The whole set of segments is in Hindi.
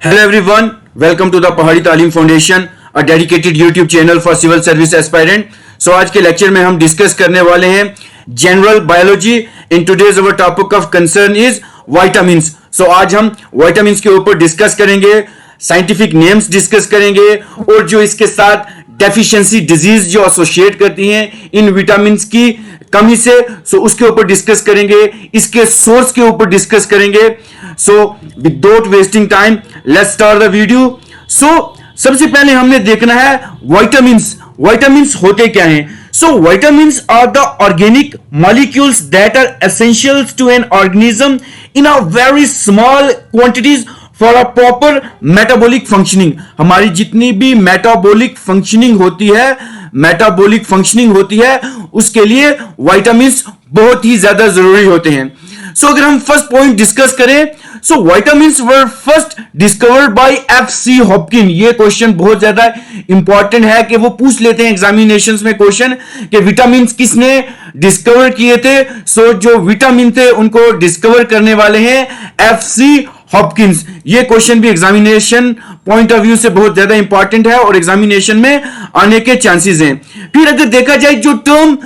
Hello everyone, welcome to the पहाड़ी तालीम foundation, a dedicated YouTube channel for civil service aspirant. So आज के लेक्चर में हम डिस्कस करने वाले हैं general biology. In today's our topic of concern is vitamins. So आज हम विटामिन्स के ऊपर डिस्कस करेंगे, साइंटिफिक नेम्स डिस्कस करेंगे और जो इसके साथ डेफिशिएंसी डिजीज जो एसोसिएट करती हैं इन विटामिन्स की कमी से, सो उसके ऊपर डिस्कस करेंगे, इसके सोर्स के ऊपर डिस्कस करेंगे. So without wasting time let's start the video. So सबसे पहले हमने देखना है विटामिन्स. विटामिन्स होते क्या हैं? So vitamins are the organic molecules that are essentials to an organism in a very small quantities for a proper metabolic functioning. हमारी जितनी भी मेटाबॉलिक फंक्शनिंग होती है उसके लिए विटामिन्स बहुत ही ज्यादा जरूरी होते हैं. सो अगर हम फर्स्ट पॉइंट डिस्कस करें, so vitamins were first discovered by F C. Hopkin. ये क्वेश्चन बहुत ज्यादा इंपॉर्टेंट है कि वो पूछ लेते हैं एग्जामिनेशंस में क्वेश्चन कि विटामिन्स किसने डिस्कवर किए थे. सो जो विटामिन थे उनको डिस्कवर करने वाले हैं एफ.सी. हॉपकिंस. ये क्वेश्चन भी एग्जामिनेशन पॉइंट ऑफ व्यू से बहुत ज्यादा इंपॉर्टेंट है और एग्जामिनेशन में आने के चांसेस हैं. फिर अगर देखा जाए जो टर्म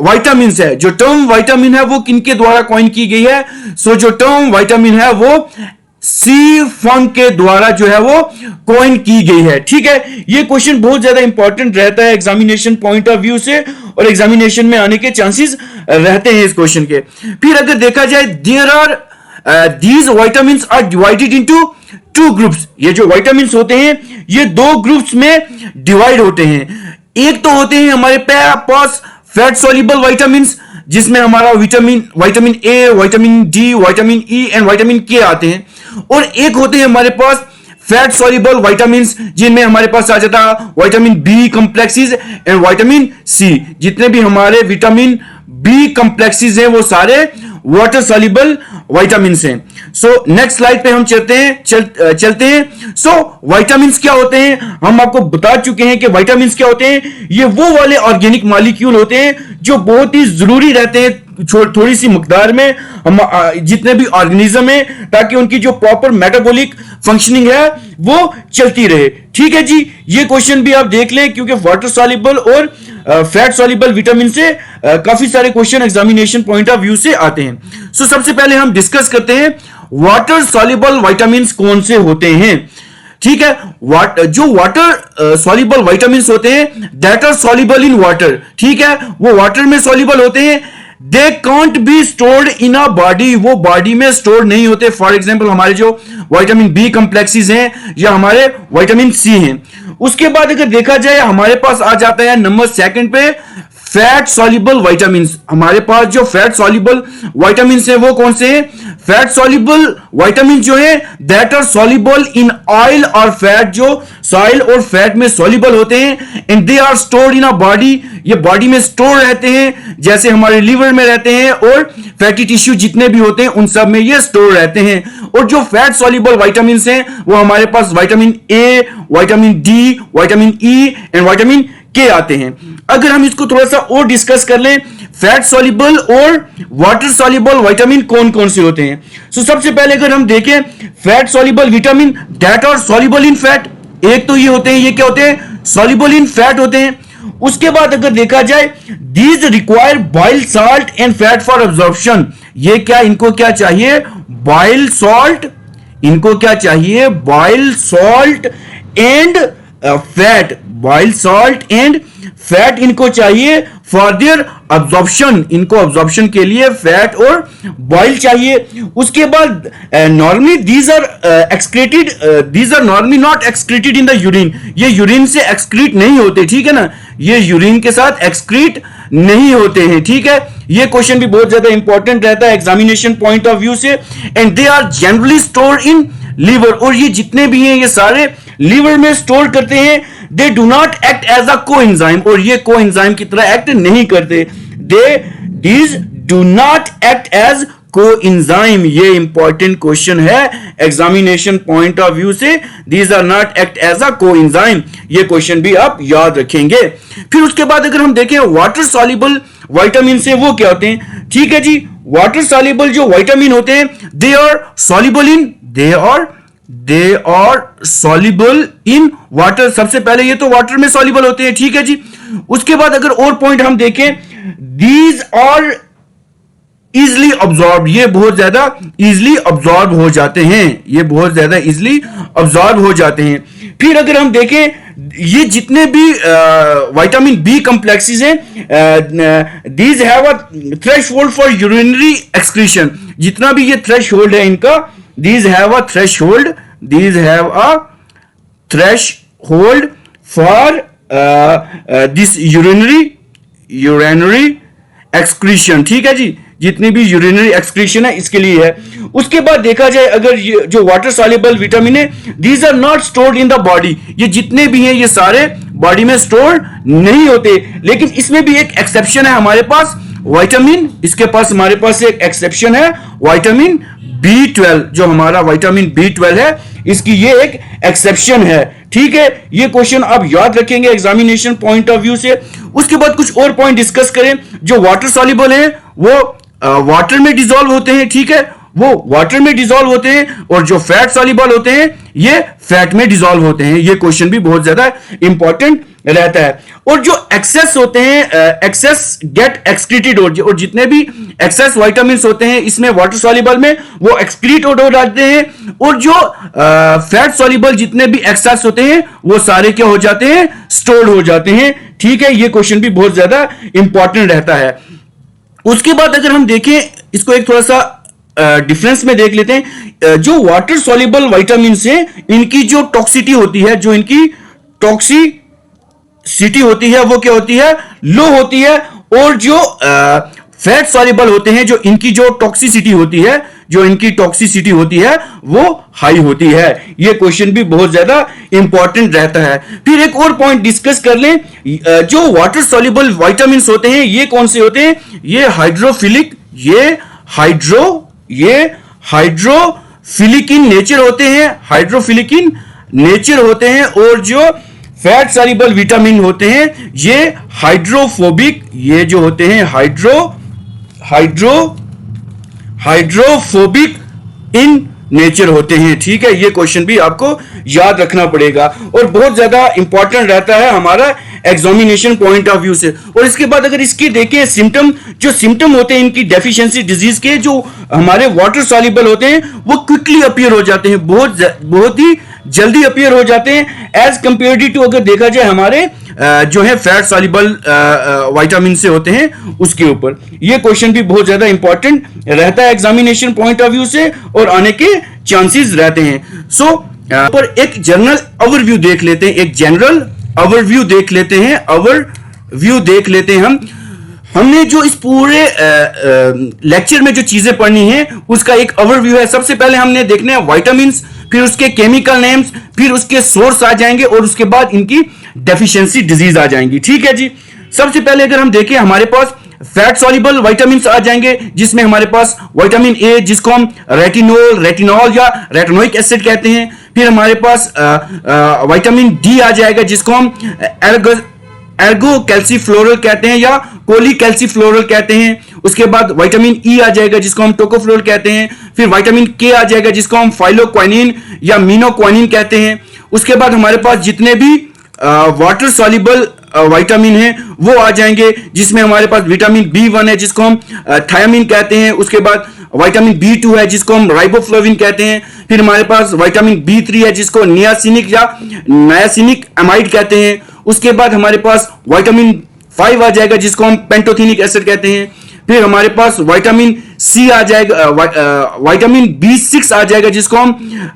विटामिन्स है, जो टर्म विटामिन है वो किनके द्वारा कॉइन की गई है? सो जो टर्म विटामिन है वो सी फंक के द्वारा जो है वो कॉइन की गई है. ठीक है, ये क्वेश्चन बहुत ज्यादा इंपॉर्टेंट रहता है एग्जामिनेशन पॉइंट ऑफ व्यू से और एग्जामिनेशन में आने के चांसेस रहते हैं इस क्वेश्चन के. फिर अगर देखा जाए there are these vitamins are divided into two groups. ये जो विटामिन्स होते हैं ये दो ग्रुप्स में डिवाइड होते हैं. एक तो होते हैं हमारे पास फैट सॉल्युबल विटामिन्स जिसमें हमारा vitamin A, vitamin D, vitamin E and vitamin K आते हैं. और एक होते हैं हमारे पास फैट सॉल्युबल विटामिन्स जिनमें हमारे पास आ जाता है vitamin B complexes and vitamin C. जितने भी हमारे विटामिन बी कॉम्प्लेक्सेस हैं वो सारे वाटर सॉल्युबल विटामिन्स हैं. सो नेक्स्ट स्लाइड पे हम चलते हैं. सो विटामिन्स क्या होते हैं? हम आपको बता चुके हैं कि विटामिन्स क्या होते हैं. ये वो वाले ऑर्गेनिक मॉलिक्यूल होते हैं जो बहुत ही जरूरी रहते हैं थोड़ी सी मकदार में हम जितने भी ऑर्गेनिज्म है ताकि उनकी जो प्रॉपर मेटाबॉलिक फंक्शनिंग है वो चलती रहे. ठीक है जी, ये क्वेश्चन भी आप देख लें क्योंकि वाटर सॉल्युबल और फैट सॉल्युबल विटामिन से काफी सारे question examination point of view से आते हैं. सो सबसे पहले हम डिस्कस करते हैं वाटर सॉल्युबल विटामिन्स कौन से होते हैं. ठीक है, जो वाटर सॉल्युबल विटामिन्स होते हैं that are soluble in water. ठीक है, वो वाटर में सॉल्युबल होते हैं. They can't be stored in a body, वो बॉडी में स्टोर नहीं होते. फॉर एग्जांपल हमारे जो विटामिन बी कॉम्प्लेक्सेस हैं या हमारे विटामिन सी हैं. उसके बाद अगर देखा जाए हमारे पास आ जाता है नंबर सेकंड पे फैट सॉल्युबल विटामिन्स. हमारे पास जो फैट सॉल्युबल विटामिन्स हैं वो कौन से हैं? फैट सॉल्युबल विटामिन जो है that are soluble in oil और फैट, जो सॉइल और फैट में सॉल्युबल होते हैं and they are stored in a body. ये बॉडी में स्टोर रहते हैं जैसे हमारे लीवर में रहते हैं और फैटी टिश्यू जितने भी होते हैं उन सब में ये स्टोर रहते हैं. और जो फैट सॉल्युबल विटामिन्स हैं वो हमारे पास vitamin A, vitamin D, vitamin E and vitamin K आते हैं. अगर हम इसको थोड़ा सा और डिस्कस कर लें, फैट सॉल्युबल और वाटर सॉल्युबल विटामिन कौन कौन से होते हैं. सो सबसे पहले अगर हम देखें fat soluble vitamin that are soluble in fat. एक तो ये होते हैं, ये क्या होते हैं? सॉल्युबल इन फैट होते हैं. उसके बाद अगर देखा जाए these require boiled salt and fat for absorption. ये क्या, इनको क्या चाहिए? Boiled salt. इनको क्या चाहिए? Boiled salt and fat. Boiled salt and fat इनको चाहिए फॉर देयर अब्जॉर्प्शन. इनको अब्जॉर्प्शन के लिए फैट और बॉइल चाहिए. उसके बाद normally these are excreted, these are normally not excreted in the urine. ये यूरिन से एक्सक्रीट नहीं होते. ठीक है ना, ये यूरिन के साथ एक्सक्रीट नहीं होते हैं. ठीक है, ये क्वेश्चन भी बहुत ज्यादा इंपॉर्टेंट रहता है एग्जामिनेशन पॉइंट ऑफ व्यू से. And they are generally stored in liver. और ये जितने भी हैं ये सारे लीवर में स्टोर करते हैं. They do not act as a coenzyme, और ये कोएंजाइम की तरह एक्ट नहीं करते. These do not act as coenzyme. ये इंपॉर्टेंट क्वेश्चन है एग्जामिनेशन पॉइंट ऑफ व्यू से. These are not act as a coenzyme. ये क्वेश्चन भी आप याद रखेंगे. फिर उसके बाद अगर हम देखें वाटर सॉल्युबल विटामिन से वो क्या होते हैं. ठीक है जी, वाटर सॉल्युबल जो विटामिन होते हैं they are soluble in they are soluble in water. सबसे पहले ये तो वाटर में सॉल्युबल होते हैं, ठीक है जी। उसके बाद अगर और पॉइंट हम देखें, दीज आर इजली ऑब्जॉर्ब, ये बहुत ज्यादा इजली ऑब्जॉर्ब हो जाते हैं, ये बहुत ज्यादा इजली ऑब्जॉर्ब हो जाते हैं। फिर अगर हम देखें, ये जितने भी विटामिन बी कॉम्प्लेक्सेस हैं, these have a threshold for urinary excretion, जितना भी ये थ्रेशहोल्ड है इनका, these have a threshold, these have a threshold for this urinary excretion, ठीक है जी। जितनी भी यूरिनरी एक्सक्रीशन है इसके लिए है। उसके बाद देखा जाए, अगर ये जो वाटर सॉल्युबल विटामिन है, these are not stored in the body, ये जितने भी हैं ये सारे बॉडी में स्टोर नहीं होते। लेकिन इसमें भी एक एक्सेप्शन है हमारे पास, विटामिन, इसके पास हमारे पास एक एक्सेप्शन है, विटामिन B12, जो हमारा विटामिन B12 है, इसकी ये एक एक्सेप्शन है, ठीक है। ये क्वेश्चन आप याद रखेंगे एग्जामिनेशन पॉइंट ऑफ व्यू से। उसके बाद कुछ और पॉइंट डिस्कस करें। जो वाटर सॉल्युबल है वो वाटर में डिसॉल्व होते हैं, ठीक है, वो वाटर में डिसॉल्व होते हैं, और जो फैट सॉल्युबल होते हैं ये फैट में डिसॉल्व होते हैं। ये क्वेश्चन भी बहुत ज्यादा इंपॉर्टेंट रहता है। और जो एक्सेस होते हैं, एक्सेस गेट एक्सक्रीटेड, और जितने भी एक्सेस विटामिन होते हैं इसमें वाटर सॉल्युबल में, वो एक्सक्रीट हो जाते हैं। और जो फैट सॉल्युबल जितने भी एक्सेस होते हैं वो सारे क्या हो जाते हैं, स्टोर्ड हो जाते हैं, ठीक है। ये क्वेश्चन भी बहुत ज्यादा इंपॉर्टेंट रहता है। उसके बाद अगर हम देखें इसको एक थोड़ा सा डिफरेंस में देख लेते हैं। जो वाटर सॉल्युबल विटामिन से इनकी जो टॉक्सिसिटी होती है, जो इनकी टॉक्सिसिटी होती है वो क्या होती है, लो होती है। और जो फैट सॉल्युबल होते हैं, जो इनकी जो टॉक्सिसिटी होती है, जो इनकी टॉक्सिसिटी होती है वो हाई होती है। ये क्वेश्चन भी बहुत ज्यादा इंपॉर्टेंट रहता है। फिर एक और पॉइंट डिस्कस कर लें, जो वाटर सॉल्युबल विटामिन होते हैं ये कौन से होते हैं, ये हाइड्रोफिलिक, ये हाइड्रोफिलिक इन नेचर होते हैं, हाइड्रोफिलिक इन नेचर होते हैं। और जो फैट सॉल्युबल विटामिन होते हैं ये हाइड्रोफोबिक, ये जो होते हैं हाइड्रोफोबिक इन नेचर होते हैं, ठीक है। ये क्वेश्चन भी आपको याद रखना पड़ेगा और बहुत ज्यादा इंपॉर्टेंट रहता है हमारा एग्जामिनेशन पॉइंट ऑफ व्यू से। और इसके बाद अगर इसके देखें सिम्टम, जो सिम्टम होते हैं इनकी डेफिशिएंसी डिजीज के, जो हमारे वाटर सॉल्युबल होते हैं वो क्विकली अपीयर हो जाते हैं, बहुत ही जल्दी अपीयर हो जाते हैं एज कंपेयर टू अगर देखा जाए हमारे जो है फैट सॉल्युबल विटामिन से होते हैं उसके ऊपर। ये क्वेश्चन भी बहुत ज्यादा इंपॉर्टेंट रहता है एग्जामिनेशन पॉइंट ऑफ व्यू से और आने के चांसेस रहते हैं। सो पर एक जनरल ओवरव्यू देख लेते हैं, एक जनरल ओवरव्यू देख लेते हैं, ओवरव्यू देख लेते हैं हमने जो इस पूरे लेक्चर में जो चीजें पढ़नी है उसका एक ओवरव्यू है। सबसे पहले हमने देखने हैं विटामिन्स, फिर उसके केमिकल नेम्स, फिर उसके सोर्स आ जाएंगे और उसके बाद इनकी डेफिशिएंसी डिजीज आ जाएंगी, ठीक है जी। सबसे पहले अगर हम देखें हमारे पास फैट सॉल्युबल विटामिन्स आ जाएंगे, जिसमें हमारे पास विटामिन ए जिसको हम रेटिनॉल या रेटिनोइक एसिड कहते हैं। फिर हमारे पास विटामिन डी आ जाएगा जिसको हम एर्गो कैल्सीफ्लोरल कहते हैं या कोली कैल्सीफ्लोरल कहते हैं। उसके बाद विटामिन ई आ जाएगा जिसको हम टोकोफ्लोर कहते हैं। फिर विटामिन के आ जाएगा जिसको हम फाइलोक्वानिन या मीनोक्वानिन कहते हैं। उसके बाद हमारे पास जितने भी वाटर सॉल्युबल विटामिन है वो आ जाएंगे, जिसमें हमारे पास विटामिन B1 है जिसको हम थायामिन कहते हैं। उसके बाद विटामिन B2 है जिसको हम राइबोफ्लाविन कहते हैं। फिर हमारे पास विटामिन B3 है जिसको नियासिनिक या नायासिनिक एमाइड कहते हैं। उसके बाद हमारे पास विटामिन 5 आ जाएगा जिसको हम पेंटोथेनिक एसिड कहते हैं। फिर हमारे पास विटामिन सी आ जाएगा, विटामिन B6 आ जाएगा जिसको हम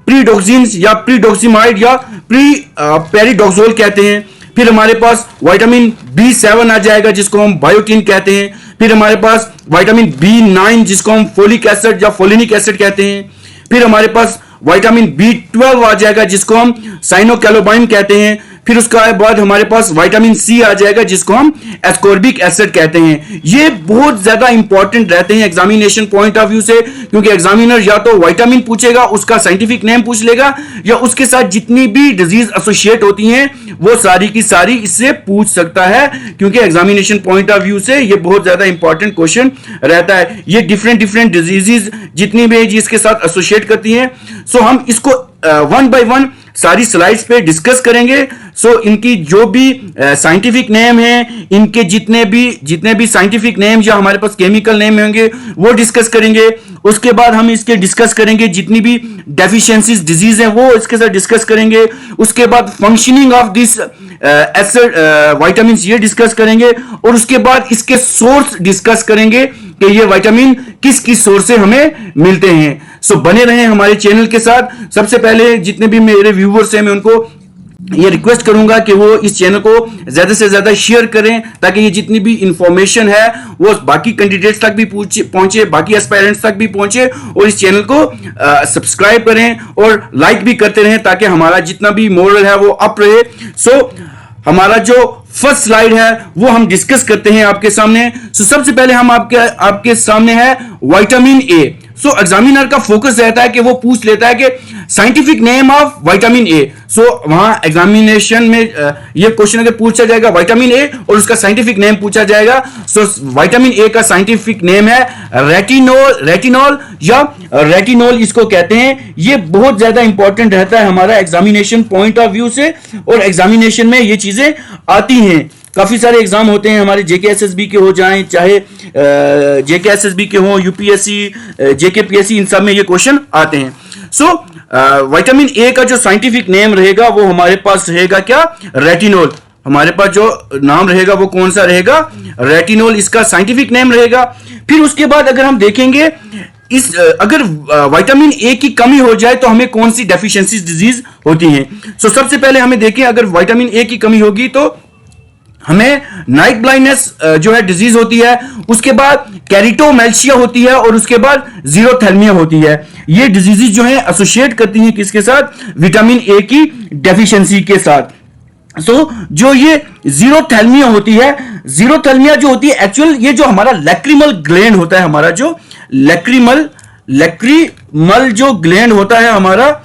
प्रीडोक्सिन्स या प्रीडोक्सिमाइड या पेरिडोक्सोल कहते हैं। फिर हमारे पास विटामिन B7 आ जाएगा जिसको हम बायोटिन कहते हैं। फिर हमारे पास विटामिन B9 जिसको हम फोलिक एसिड या फोलिनिक एसिड कहते हैं। फिर हमारे पास विटामिन B12 आ जाएगा जिसको हम साइनोकैलोबाइन कहते हैं। फिर उसके बाद हमारे पास विटामिन सी आ जाएगा जिसको हम एस्कॉर्बिक एसिड कहते हैं। ये बहुत ज्यादा इंपॉर्टेंट रहते हैं एग्जामिनेशन पॉइंट ऑफ व्यू से, क्योंकि एग्जामिनर या तो विटामिन पूछेगा, उसका साइंटिफिक नेम पूछ लेगा, या उसके साथ जितनी भी डिजीज एसोसिएट होती हैं वो सारी की सारी इससे पूछ सकता है, क्योंकि एग्जामिनेशन पॉइंट ऑफ व्यू से ये बहुत ज्यादा इंपॉर्टेंट क्वेश्चन रहता है। ये डिफरेंट डिजीजेस जितनी भी इसके साथ एसोसिएट करती हैं। सो हम इसको वन बाय वन सारी स्लाइड्स पे डिस्कस करेंगे। सो इनकी जो भी साइंटिफिक नेम है, इनके जितने भी साइंटिफिक नेम या हमारे पास केमिकल नेम होंगे वो डिस्कस करेंगे। उसके बाद हम इसके डिस्कस करेंगे जितनी भी डेफिशिएंसीज डिजीज हैं वो इसके साथ डिस्कस करेंगे। उसके बाद functioning of this acid vitamin ये डिस्कस करेंगे, और उसके बाद इसके सोर्स डिस्कस करेंगे कि ये विटामिन किस किस सोर्स से हमें मिलते हैं। सो बने रहें हमारे चैनल के साथ। सबसे पहले जितने भी मेरे व्यूवर्स हैं मैं उनको ये रिक्वेस्ट करूंगा कि वो इस चैनल को ज्यादा से ज्यादा शेयर करें, ताकि ये जितनी भी इंफॉर्मेशन है वो बाकी कैंडिडेट्स तक भी पहुंचे, बाकी एस्पायरेंट्स तक भी पहुंचे, और इस चैनल को सब्सक्राइब करें और लाइक भी करते रहें, ताकि हमारा जितना भी मोरल है वो अप रहे। सो हमारा जो फर्स्ट स्लाइड है वो हम डिस्कस करते हैं आपके सामने। सो सबसे पहले हम आपके सामने है विटामिन ए। सो एग्जामिनर का फोकस रहता है कि वो पूछ लेता है कि scientific name of vitamin A. So वहां एग्जामिनेशन में ये क्वेश्चन अगर पूछा जाएगा विटामिन ए और उसका साइंटिफिक नेम पूछा जाएगा। सो विटामिन ए का साइंटिफिक नेम है रेटिनॉल या रेटिनॉल इसको कहते हैं। ये बहुत ज्यादा इंपॉर्टेंट रहता है हमारा एग्जामिनेशन पॉइंट ऑफ व्यू से, और एग्जामिनेशन में ये चीजें आती हैं। काफी सारे एग्जाम होते हैं हमारे जेकेएसएसबी के हो जाएं, चाहे जेकेएसएसबी के हो, यूपीएससी, जेकेपीएससी, इन सब में ये क्वेश्चन आते हैं। सो विटामिन ए का जो साइंटिफिक नेम रहेगा वो हमारे पास रहेगा क्या, रेटिनॉल। हमारे पास जो नाम रहेगा वो कौन सा रहेगा, रेटिनॉल इसका साइंटिफिक नेम रहेगा। फिर उसके बाद अगर हम देखेंगे अगर विटामिन ए की कमी हो जाए तो हमें कौन सी डेफिशिएंसी डिजीज होती हैं। सो सबसे पहले हमें देखें, अगर विटामिन ए की कमी होगी तो हमें नाइट ब्लाइंडनेस जो है डिजीज होती है, उसके बाद कैरिटोमेल्शिया होती है, और उसके बाद जीरोथैल्मिया होती है। ये डिजीजेस जो है एसोसिएट करती हैं किसके साथ, विटामिन ए की डेफिशिएंसी के साथ। सो जो ये जीरोथैल्मिया होती है, जीरोथैल्मिया जो होती है एक्चुअल ये जो हमारा लैक्रिमल ग्लैंड होता है, हमारा जो लैक्रिमल जो ग्लैंड होता है, हमारा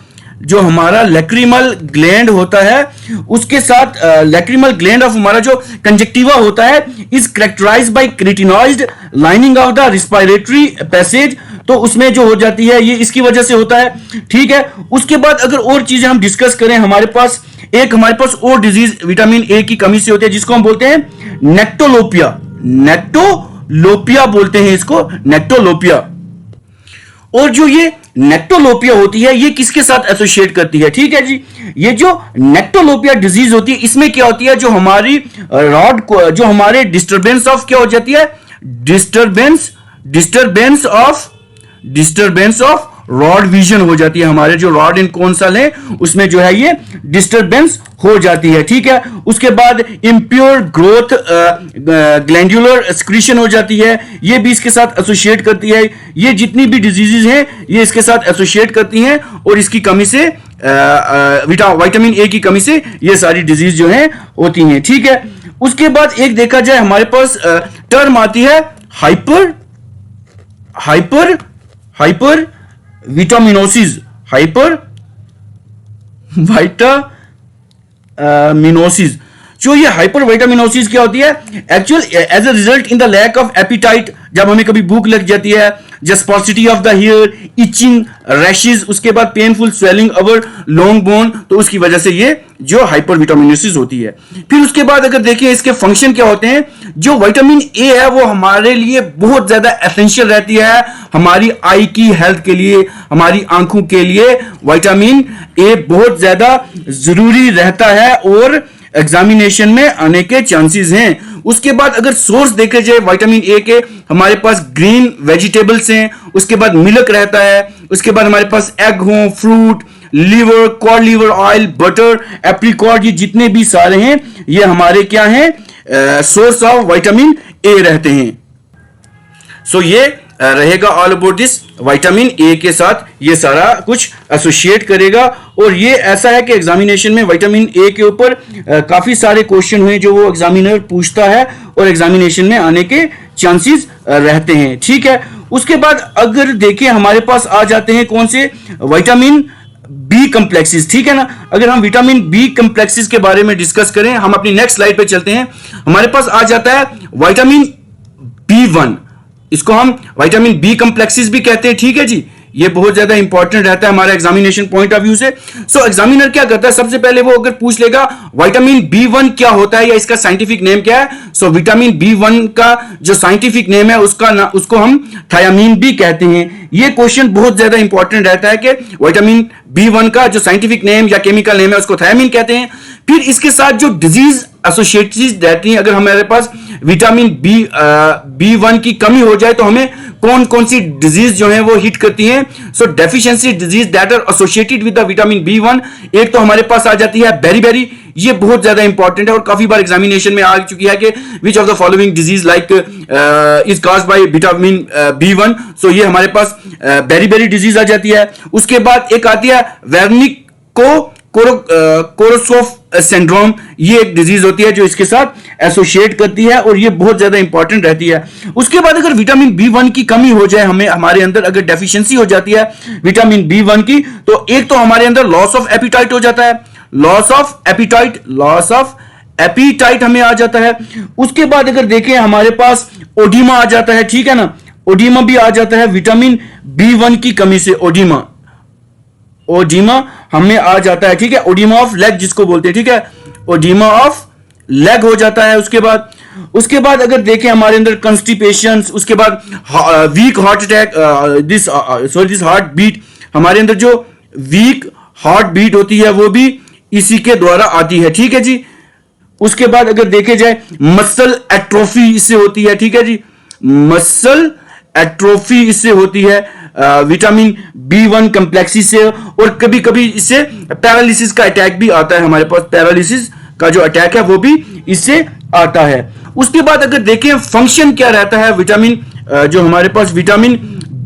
लैक्रिमल ग्लैंड होता है, उसके साथ लैक्रिमल ग्लैंड ऑफ हमारा जो कंजक्टिवा होता है is characterised by keratinised lining of the respiratory passage. तो उसमें जो हो जाती है ये इसकी वजह से होता है, ठीक है। उसके बाद अगर और चीजें हम डिस्कस करें, हमारे पास और डिजीज विटामिन ए की कमी से होती है जिसको हम बोलते हैं नेक्टोलोपिया बोलते हैं इसको, नेक्टोलोपिया। और जो ये नेक्टोलोपिया होती है ये किसके साथ एसोसिएट करती है, ठीक है जी। ये जो नेक्टोलोपिया डिजीज होती है इसमें क्या होती है, जो हमारी रॉड को, जो हमारे डिस्टरबेंस ऑफ क्या हो जाती है, डिस्टरबेंस ऑफ रॉड विजन हो जाती है। हमारे जो रॉड इन कौनसल है उसमें जो है ये डिस्टरबेंस हो जाती है, ठीक है। उसके बाद इम्प्योर ग्रोथ ग्लैंडुलर एक्सक्रीशन हो जाती है, ये भी इसके साथ एसोसिएट करती है। ये जितनी भी डिजीजेस हैं ये इसके साथ एसोसिएट करती हैं, और इसकी कमी से विटामिन ए की कमी से ये सारी डिजीज जो हैं होती हैं, ठीक है। उसके बाद एक देखा जाए हमारे पास टर्म आती है हाइपर विटामिनोसिस, विटामिनोसिस। जो ये हाइपर विटामिनोसिस क्या होती है, actual as a result in the lack of appetite, जब हमें कभी भूख लग जाती है, जस्पोसिटी of the hair, itching, rashes, उसके बाद painful swelling over long bone, तो उसकी वजह से ये जो हाइपर विटामिनोसिस होती है। फिर उसके बाद अगर देखें इसके फंक्शन क्या होते हैं, जो विटामिन ए है वो हमारे लिए बहुत ज्यादा एसेंशियल रहती है, हमारी आई की हेल्थ के लिए, हमारी आंखों के लिए विटामिन ए बहुत ज्यादा जरूरी रहता है, और एग्जामिनेशन में आने के चांसेस हैं। उसके बाद अगर सोर्स देखे जाए विटामिन ए के, हमारे पास ग्रीन वेजिटेबल्स हैं, उसके बाद मिल्क रहता है, उसके बाद हमारे पास एग हो, fruit, liver, cod liver oil, butter, apricot, ये जितने भी सारे हैं ये हमारे क्या हैं, सोर्स ऑफ विटामिन ए रहते हैं। सो ये रहेगा all about this vitamin A के साथ ये सारा कुछ एसोसिएट करेगा। और ये ऐसा है कि एग्जामिनेशन में विटामिन ए के ऊपर काफी सारे क्वेश्चन हुए जो वो एग्जामिनर पूछता है और एग्जामिनेशन में आने के चांसेस रहते हैं, ठीक है। उसके बाद अगर देखें हमारे पास आ जाते हैं कौन से विटामिन बी कम्प्लेक्सेस, ठीक है ना। अगर हम विटामिन बी कम्प्लेक्सेस के बारे में डिस्कस करें, हम अपनी नेक्स्ट स्लाइड पे चलते हैं। हमारे पास आ जाता है विटामिन B1, इसको हम विटामिन बी कम्प्लेक्सेस भी कहते हैं, ठीक है जी। ये बहुत ज्यादा इंपॉर्टेंट रहता है हमारे एग्जामिनेशन पॉइंट ऑफ व्यू से। सो एग्जामिनर क्या करता है, सबसे पहले वो अगर पूछ लेगा विटामिन B1 क्या होता है या इसका साइंटिफिक नेम क्या है। सो विटामिन B1 का जो साइंटिफिक नेम है उसको हम थायामीन भी कहते हैं। ये क्वेश्चन बहुत ज्यादा इंपॉर्टेंट रहता है कि विटामिन B1 का जो साइंटिफिक नेम या केमिकल नेम है उसको थायामीन कहते हैं। फिर इसके साथ जो डिजीज एसोसिएटेड रहती है, अगर हमारे पास विटामिन B1 की कमी हो जाए तो हमें कौन कौन सी डिजीज जो है वो हिट करती हैं। So deficiency disease that are associated with the vitamin B1, एक तो हमारे पास आ जाती है बेरी, ये बहुत ज्यादा इंपॉर्टेंट है और काफी बार एग्जामिनेशन में आ चुकी है कि which of the following disease like is caused by vitamin B1। सो ये हमारे पास बेरी डिजीज आ जाती है। उसके बाद एक आती है कोरोसोफ सिंड्रोम, ये एक डिजीज होती है जो इसके साथ एसोसिएट करती है और ये बहुत ज्यादा इंपॉर्टेंट रहती है। उसके बाद अगर विटामिन B1 की कमी हो जाए, हमारे अंदर अगर डेफिशिएंसी हो जाती है विटामिन B1 की, तो एक तो हमारे अंदर लॉस ऑफ एपिटाइट हो जाता है, लॉस ऑफ एपिटाइट हमें आ जाता है। उसके बाद अगर देखें हमारे पास ओडिमा आ जाता है, ठीक है ना, ओडिमा भी आ जाता है विटामिन B1 की कमी से। ओडिमा हमें आ जाता है, ठीक है, ओडिमा ऑफ लेग जिसको बोलते हैं, ठीक है, ओडिमा ऑफ लेग हो जाता है। उसके बाद अगर देखें हमारे अंदर कंस्टिपेशन, उसके बाद weak heart attack, this heart beat, हमारे अंदर जो वीक हार्ट बीट होती है वो भी इसी के द्वारा आती है, ठीक है जी। उसके बाद अगर देखे जाए मसल एट्रोफी इससे होती है, ठीक है जी, मसल एट्रोफी इससे होती है विटामिन B1 कम्प्लेक्सेस से। और कभी कभी इससे पैरालिसिस का अटैक भी आता है, हमारे पास पैरालिसिस का जो अटैक है वो भी इससे आता है। उसके बाद अगर देखें फंक्शन क्या रहता है विटामिन जो हमारे पास विटामिन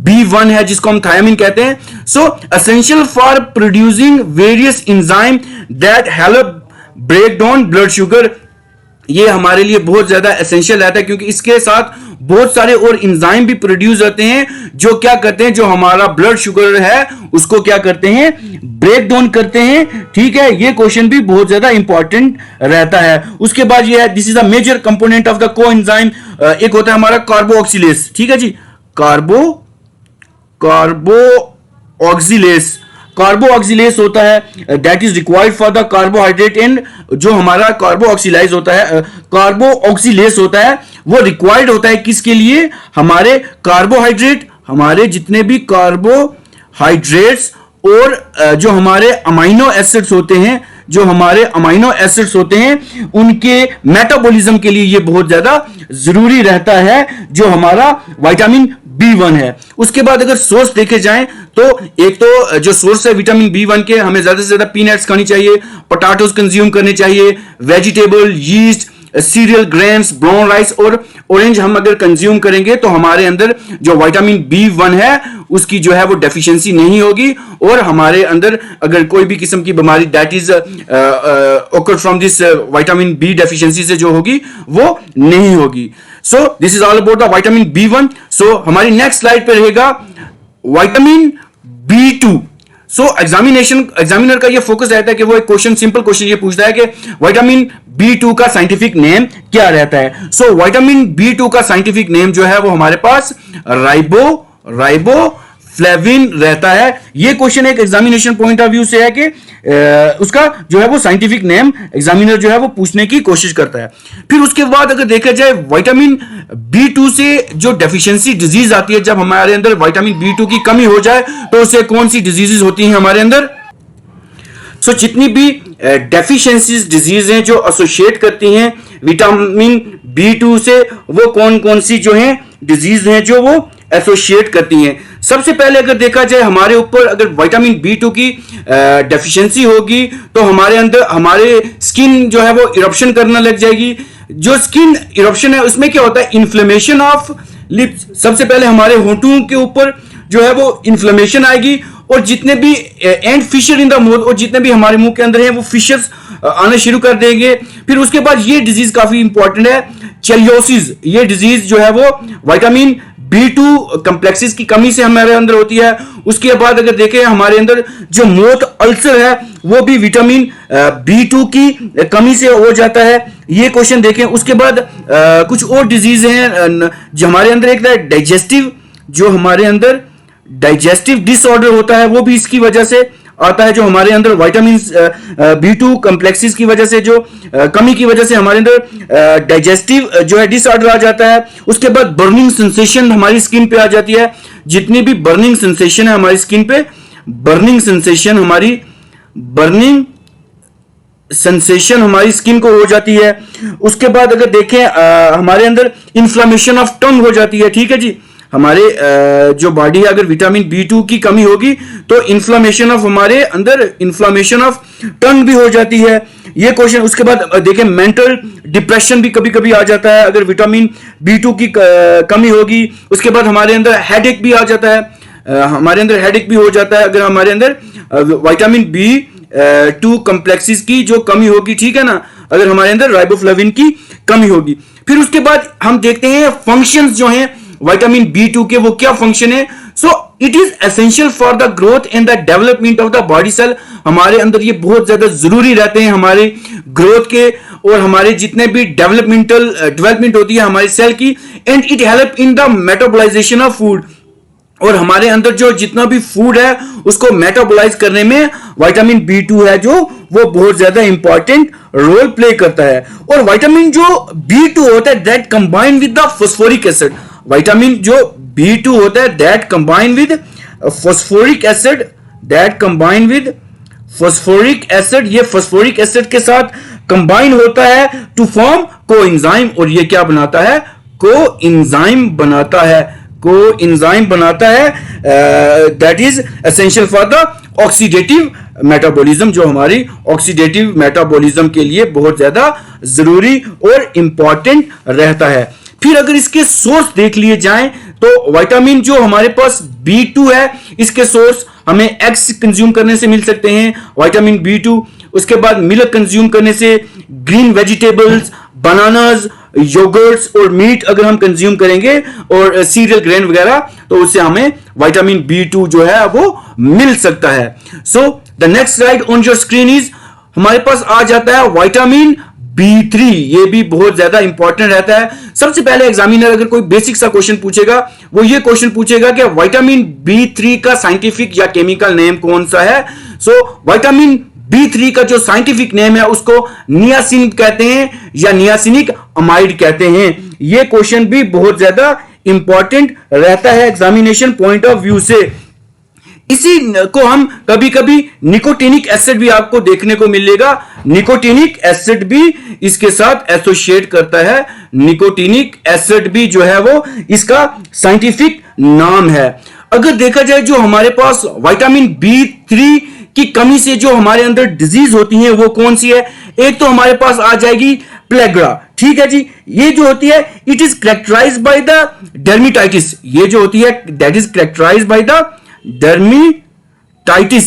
B1 है जिसको हम थायामीन कहते हैं। So essential for producing various enzyme that help break down blood sugar, ये हमारे लिए बहुत ज्यादा एसेंशियल रहता है क्योंकि इसके साथ बहुत सारे और एंजाइम भी प्रोड्यूस होते हैं जो क्या करते हैं, जो हमारा ब्लड शुगर है उसको क्या करते हैं, ब्रेक डाउन करते हैं, ठीक है। ये क्वेश्चन भी बहुत ज्यादा इंपॉर्टेंट रहता है। उसके बाद ये है this is a major component of the coenzyme, एक होता है हमारा कार्बोऑक्सिलेज, ठीक है जी, कार्बोऑक्सिलेज होता है that is required for the carbohydrate and जो हमारा कार्बोऑक्सिलेज होता है वो रिक्वायर्ड होता है किसके लिए, हमारे कार्बोहाइड्रेट, हमारे जितने भी कार्बोहाइड्रेट्स और जो हमारे अमाइनो एसिड्स होते हैं उनके मेटाबॉलिज्म के लिए ये बहुत ज्यादा जरूरी रहता है जो हमारा विटामिन B1 है। उसके बाद अगर सोर्स देखे जाएं तो एक तो जो सोर्स है विटामिन B1 के, हमें ज्यादा से ज्यादा पीनट्स खानी चाहिए, पोटैटोज कंज्यूम करने चाहिए, vegetable, yeast, serial, grains, brown rice और ऑरेंज हम अगर कंज्यूम करेंगे तो हमारे अंदर जो विटामिन B1 है उसकी जो है वो डेफिशिएंसी नहीं होगी और हमारे अंदर अगर कोई भी किस्म की बीमारी दैट इज ओकर from this vitamin B deficiency से जो होगी वो नहीं होगी। So this is all about the vitamin B1। सो हमारी नेक्स्ट स्लाइड पे रहेगा विटामिन B2। सो एग्जामिनर का ये फोकस रहता है कि वो एक क्वेश्चन, सिंपल क्वेश्चन ये पूछता है कि विटामिन B2 का साइंटिफिक नेम क्या रहता है। सो विटामिन B2 का साइंटिफिक नेम जो है वो हमारे पास राइबोफ्लेविन रहता है। ये क्वेश्चन एक एग्जामिनेशन पॉइंट ऑफ व्यू से है कि उसका जो है वो साइंटिफिक नेम एग्जामिनर जो है वो पूछने की कोशिश करता है। फिर उसके बाद अगर देखा जाए विटामिन B2 से जो डेफिशिएंसी डिजीज आती है, जब हमारे अंदर विटामिन B2 की कमी हो जाए तो उससे कौन सी डिजीजेस होती हैं हमारे अंदर। सो जितनी भी डेफिशिएंसीज डिजीज हैं जो एसोसिएट करती हैं विटामिन B2 से, वो कौन कौन सी जो हैं डिजीज हैं जो वो एसोसिएट करती हैं। सबसे पहले अगर देखा जाए हमारे ऊपर अगर विटामिन B2 की डेफिशिएंसी होगी तो हमारे अंदर हमारे स्किन जो है वो इरप्शन करना लग जाएगी। जो स्किन इरप्शन है उसमें क्या होता है, इन्फ्लेमेशन ऑफ लिप्स। सबसे पहले हमारे होंठों के ऊपर जो है वो इन्फ्लेमेशन आएगी और जितने भी and fissure in the mouth, और जितने भी हमारे मुंह के अंदर है वो फिशर्स आना शुरू कर देंगे। फिर उसके बाद ये डिजीज काफी इंपॉर्टेंट है, चेलियोसिस। ये डिजीज जो है वो विटामिन B2 कॉम्प्लेक्सेस की कमी से हमारे अंदर होती है। उसके बाद अगर देखें हमारे अंदर जो माउथ अल्सर है वो भी विटामिन B2 की कमी से हो जाता है। ये क्वेश्चन देखें। उसके बाद कुछ और डिजीज हैं जो हमारे अंदर, एक डाइजेस्टिव, जो हमारे अंदर डाइजेस्टिव डिसऑर्डर होता है वो भी इसकी वजह से आता है, जो हमारे अंदर विटामिन B2 कॉम्प्लेक्सेस की वजह से, जो कमी की वजह से हमारे अंदर डाइजेस्टिव जो है डिसऑर्डर आ जाता है। उसके बाद बर्निंग सेंसेशन हमारी स्किन पे आ जाती है। जितनी भी बर्निंग सेंसेशन है हमारी स्किन पे, बर्निंग सेंसेशन हमारी स्किन को हो जाती है। उसके बाद अगर देखें हमारे अंदर इन्फ्लेमेशन ऑफ टंग हो जाती है। ठीक है जी, हमारे जो बॉडी है अगर विटामिन B2 की कमी होगी तो इन्फ्लेमेशन ऑफ हमारे अंदर इन्फ्लेमेशन ऑफ टंग भी हो जाती है। ये क्वेश्चन। उसके बाद देखें मेंटल डिप्रेशन भी कभी कभी आ जाता है अगर विटामिन B2 की कमी होगी। उसके बाद हमारे अंदर हेडेक भी आ जाता है, हमारे अंदर हेडेक भी हो जाता है अगर हमारे अंदर विटामिन B2 कॉम्प्लेक्सेस की जो कमी होगी। ठीक है ना, अगर हमारे अंदर राइबोफ्लेविन की कमी होगी। फिर उसके बाद हम देखते हैं फंक्शंस जो हैं विटामिन B2 के, वो क्या फंक्शन है। So it is essential for the growth and the development of the body cell. हमारे अंदर ये बहुत ज्यादा जरूरी रहते हैं हमारे ग्रोथ के और हमारे जितने भी डेवलपमेंट होती है हमारे सेल की। And it help in the metabolisation of food, और हमारे अंदर जो जितना भी फूड है उसको मेटाबोलाइज करने में विटामिन B2 है जो वो बहुत ज्यादा इंपॉर्टेंट रोल प्ले करता है। और विटामिन जो B2 होता है that combine with the phosphoric acid, vitamin जो B2 होता है that combine with phosphoric acid, ये फास्फोरिक एसिड के साथ कंबाइन होता है टू फॉर्म कोएंजाइम, और ये क्या बनाता है, कोएंजाइम बनाता है that is essential for the oxidative metabolism, जो हमारी ऑक्सीडेटिव मेटाबॉलिज्म के लिए बहुत ज्यादा जरूरी और इंपॉर्टेंट रहता है। फिर अगर इसके सोर्स देख लिए जाएं तो विटामिन जो हमारे पास B2 है इसके सोर्स हमें एग्स कंज्यूम करने से मिल सकते हैं विटामिन B2। उसके बाद मिल्क कंज्यूम करने से, ग्रीन वेजिटेबल्स, बनानास, योगर्ट्स और मीट अगर हम कंज्यूम करेंगे और सीरियल ग्रेन वगैरह तो उससे हमें विटामिन B2 जो है वो मिल सकता है। So the next slide on your screen is, हमारे पास आ जाता है विटामिन B3। ये भी बहुत ज्यादा इंपॉर्टेंट रहता है। सबसे पहले एग्जामिनर अगर कोई बेसिक सा क्वेश्चन पूछेगा वो ये क्वेश्चन पूछेगा कि विटामिन B3 का साइंटिफिक या केमिकल नेम कौन सा है। सो विटामिन B3 का जो साइंटिफिक नेम है उसको नियासिन कहते हैं या नियासिनिक अमाइड कहते हैं। ये क्वेश्चन भी बहुत ज्यादा इंपॉर्टेंट रहता है एग्जामिनेशन पॉइंट ऑफ व्यू से। इसी को हम कभी कभी निकोटिनिक एसिड भी आपको देखने को मिलेगा, निकोटिनिक एसिड भी इसके साथ एसोसिएट करता है। निकोटिनिक एसिड भी जो है वो इसका साइंटिफिक नाम है। अगर देखा जाए जो हमारे पास विटामिन B3 की कमी से जो हमारे अंदर डिजीज होती है वो कौन सी है, एक तो हमारे पास आ जाएगी प्लेग्रा। ठीक है जी, ये जो होती है it is characterised by the dermatitis, ये जो होती है that is characterised by the dermatitis,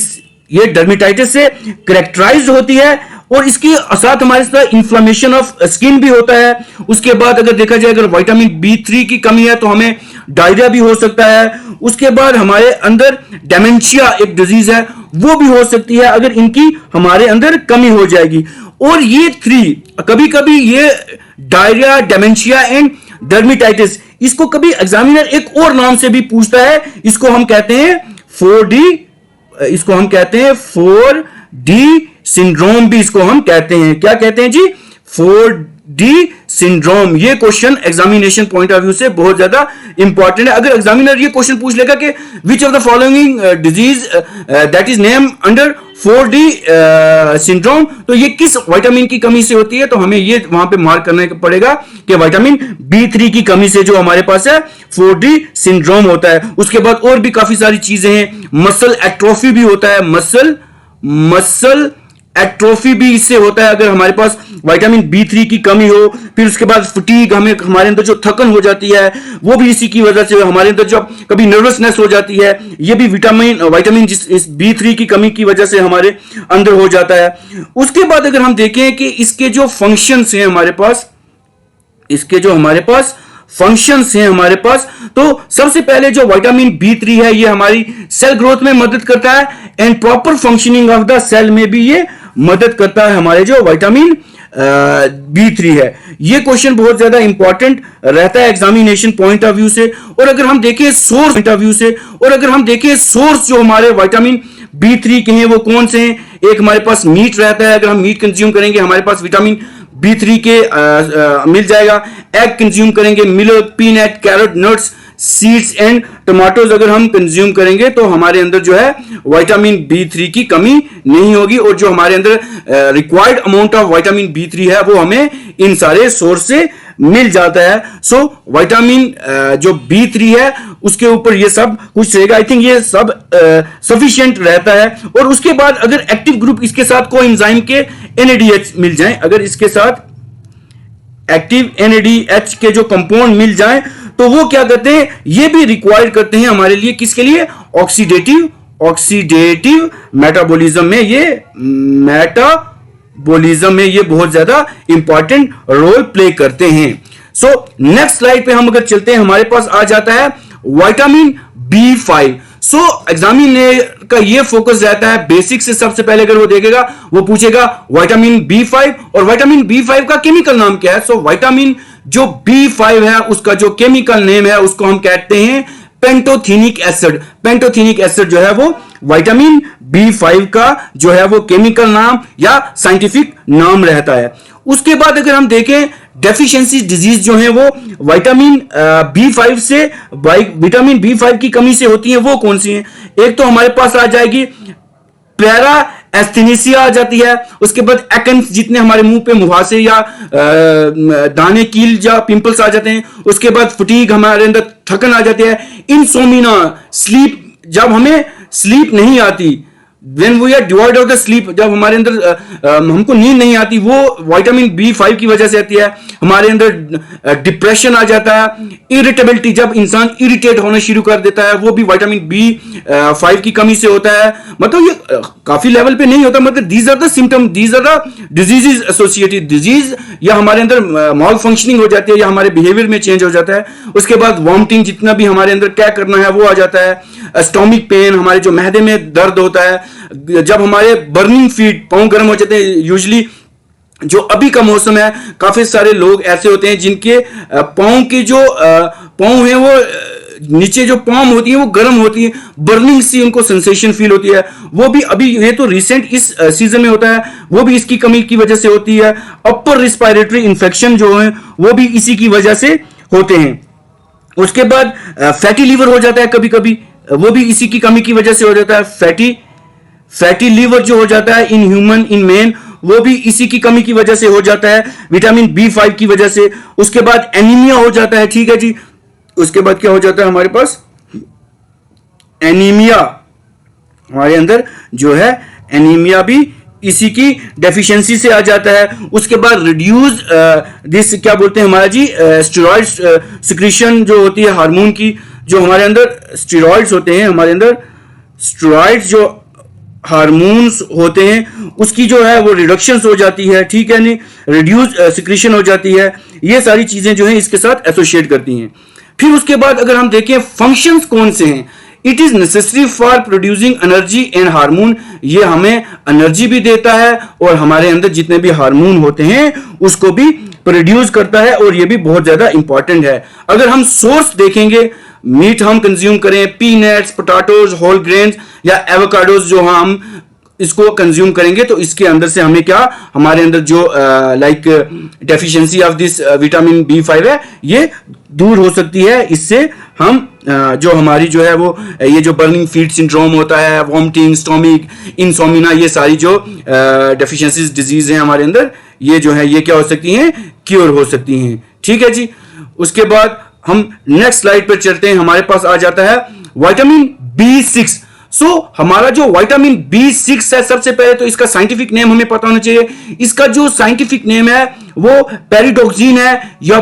ये डर्मेटाइटिस से कैरेक्टराइज्ड होती है और इसके साथ हमारे साथ इंफ्लेमेशन ऑफ स्किन भी होता है। उसके बाद अगर देखा जाए अगर विटामिन B3 की कमी है तो हमें डायरिया भी हो सकता है। उसके बाद हमारे अंदर डेमेंशिया एक डिजीज है वो भी हो सकती है अगर इनकी हमारे अंदर कमी हो जाएगी। और ये कभी कभी ये डायरिया, डेमेंशिया एंड डर्मेटाइटिस, इसको कभी एग्जामिनर एक और नाम से भी पूछता है, इसको हम कहते हैं 4D सिंड्रोम भी इसको हम कहते हैं। क्या कहते हैं जी? D syndrome. ये question examination point of view से बहुत ज्यादा इंपॉर्टेंट है। अगर एग्जामिनर ये क्वेश्चन पूछ लेगा कि which of the following disease that is name under 4D syndrome, तो ये किस विटामिन की कमी से होती है, तो हमें ये वहां पे मार्क करना पड़ेगा कि विटामिन B3 की कमी से जो हमारे पास है 4D सिंड्रोम होता है। उसके बाद और भी काफी सारी चीजें हैं, मसल एट्रोफी भी होता है, मसल एट्रोफी भी इससे होता है अगर हमारे पास विटामिन B3 की कमी हो। फिर उसके बाद फटीग, हमारे अंदर जो थकन हो जाती है वो भी इसी की वजह से, हमारे अंदर जो कभी नर्वसनेस हो जाती है ये भी विटामिन इस B3 की कमी की वजह से हमारे अंदर हो जाता है। उसके बाद अगर हम देखें कि इसके जो फंक्शंस हैं हमारे पास, फंक्शंस हैं हमारे पास, तो सबसे पहले जो विटामिन B3 है ये हमारी सेल ग्रोथ में मदद करता है and proper functioning of the cell में भी ये मदद करता है हमारे जो विटामिन B3 है। ये क्वेश्चन बहुत ज्यादा इंपॉर्टेंट रहता है एग्जामिनेशन पॉइंट ऑफ व्यू से। और अगर हम देखें सोर्स पॉइंट ऑफ व्यू से, और अगर हम देखें सोर्स जो हमारे विटामिन B3 के हैं वो कौन से हैं, एक हमारे पास मीट रहता है, अगर हम मीट कंज्यूम करेंगे हमारे पास विटामिन B3 के मिल जाएगा। एग कंज्यूम करेंगे, milk, peanut, carrot, nuts, seeds and tomatoes अगर हम कंज्यूम करेंगे तो हमारे अंदर जो है विटामिन B3 की कमी नहीं होगी, और जो हमारे अंदर required amount of vitamin B3 है वो हमें इन सारे सोर्स से मिल जाता है। सो विटामिन जो B3 है उसके ऊपर ये सब कुछ रहेगा। आई थिंक ये सब सफिशिएंट रहता है। और उसके बाद अगर एक्टिव ग्रुप इसके साथ कोएंजाइम के NADH मिल जाए, अगर इसके साथ एक्टिव NADH के जो कंपाउंड मिल जाए तो वो क्या करते हैं, ये भी रिक्वायर्ड करते हैं हमारे लिए, किसके लिए, ऑक्सीडेटिव मेटाबॉलिज्म में ये बहुत ज्यादा इंपॉर्टेंट रोल प्ले करते हैं। सो नेक्स्ट स्लाइड पे हम अगर चलते हैं, हमारे पास आ जाता है विटामिन B5। सो एग्जामिनर का ये फोकस रहता है बेसिक से, सबसे पहले अगर वो देखेगा वो पूछेगा विटामिन B5 और विटामिन B5 का केमिकल नाम क्या है। सो विटामिन जो B5 है उसका जो केमिकल नेम है उसको हम कहते हैं पेंटोथेनिक एसिड। पेंटोथेनिक एसिड जो है वो विटामिन B5 का जो है वो केमिकल नाम या साइंटिफिक नाम रहता है। उसके बाद अगर हम देखें डेफिशिएंसी डिजीज जो है वो विटामिन B5 से, विटामिन B5 की कमी से होती है, वो कौन सी है, एक तो हमारे पास आ जाएगी पैरा एस्थेनेसिया आ जाती है। उसके बाद एक्नेस, जितने हमारे मुंह पे मुहासे या दाने, कील या पिंपल्स आ जाते हैं। उसके बाद फटीग, हमारे अंदर थकन आ जाती है। इनसोमिना, स्लीप, जब हमें स्लीप नहीं आती, when we are devoid of the sleep, जब हमारे अंदर हमको नींद नहीं आती, वो विटामिन B5 की वजह से आती है। हमारे अंदर डिप्रेशन आ जाता है, इरिटेबिलिटी, जब इंसान इरिटेट होना शुरू कर देता है वो भी विटामिन B5 की कमी से होता है। मतलब ये काफी लेवल पे नहीं होता, मतलब these are the symptom, these are the diseases associated disease, या हमारे अंदर मॉल फंक्शनिंग हो जाती है या हमारे बिहेवियर में चेंज हो जाता है। उसके बाद वॉमिटिंग, जितना भी हमारे अंदर क्या करना है वो आ जाता है। स्टोमिक पेन, हमारे जो मैदे में दर्द होता है, जब हमारे बर्निंग फीट, पांव गर्म हो जाते हैं। यूजुअली जो अभी का मौसम है, काफी सारे लोग ऐसे होते हैं जिनके पांव के जो पांव है वो नीचे जो पाम होती है वो गर्म होती है, बर्निंग सी उनको सेंसेशन फील होती है। वो भी अभी ये तो रिसेंट इस सीजन में होता है, वो भी इसकी कमी की वजह से होती है। अपर रिस्पायरेटरी इन्फेक्शन जो है वो भी इसी की वजह से होते हैं। उसके बाद फैटी लीवर हो जाता है कभी कभी, वो भी इसी की कमी की वजह से हो जाता है। फैटी लीवर जो हो जाता है इन ह्यूमन, इन मैन, वो भी इसी की कमी की वजह से हो जाता है, विटामिन B5 की वजह से। उसके बाद एनीमिया हो जाता है, ठीक है जी। उसके बाद क्या हो जाता है हमारे पास, एनीमिया, हमारे अंदर जो है एनीमिया भी इसी की डेफिशिएंसी से आ जाता है। उसके बाद रिड्यूस दिस क्या बोलते हैं हमारा जी, स्टेरॉइड्स सिक्रीशन जो होती है हार्मोन की, जो हमारे अंदर स्टेरॉइड्स होते हैं, हमारे अंदर स्टेरॉइड्स जो हार्मोन्स होते हैं उसकी जो है वो रिडक्शन हो जाती है, ठीक है नहीं, रिड्यूस सिक्रीशन हो जाती है। ये सारी चीजें जो है इसके साथ एसोसिएट करती हैं। फिर उसके बाद अगर हम देखें फंक्शंस कौन से हैं, it is necessary for producing energy and hormone, ये हमें एनर्जी भी देता है और हमारे अंदर जितने भी हार्मोन होते हैं उसको भी प्रोड्यूस करता है, और ये भी बहुत ज्यादा इंपॉर्टेंट है। अगर हम सोर्स देखेंगे, मीट हम कंज्यूम करें, पीनट्स, पोटैटोज, होल ग्रेन्स या एवोकाडोज जो हम इसको कंज्यूम करेंगे तो इसके अंदर से हमें क्या, हमारे अंदर जो like deficiency of this vitamin B5 है ये दूर हो सकती है। इससे हम जो हमारी जो है वो ये जो बर्निंग फीट सिंड्रोम होता है, वॉमिटिंग, स्टोमिक, इंसोमिना, ये सारी जो डेफिशिएंसीज डिजीज हैं हमारे अंदर, ये जो है ये क्या हो सकती हैं, क्योर हो सकती हैं। ठीक है जी। उसके बाद हम नेक्स्ट स्लाइड पर चलते हैं। हमारे पास आ जाता है विटामिन B6। हमारा जो विटामिन B6 है, सबसे पहले तो इसका साइंटिफिक नेम हमें पता होना चाहिए। इसका जो साइंटिफिक नेम है वो पेरिडोक्सिन है या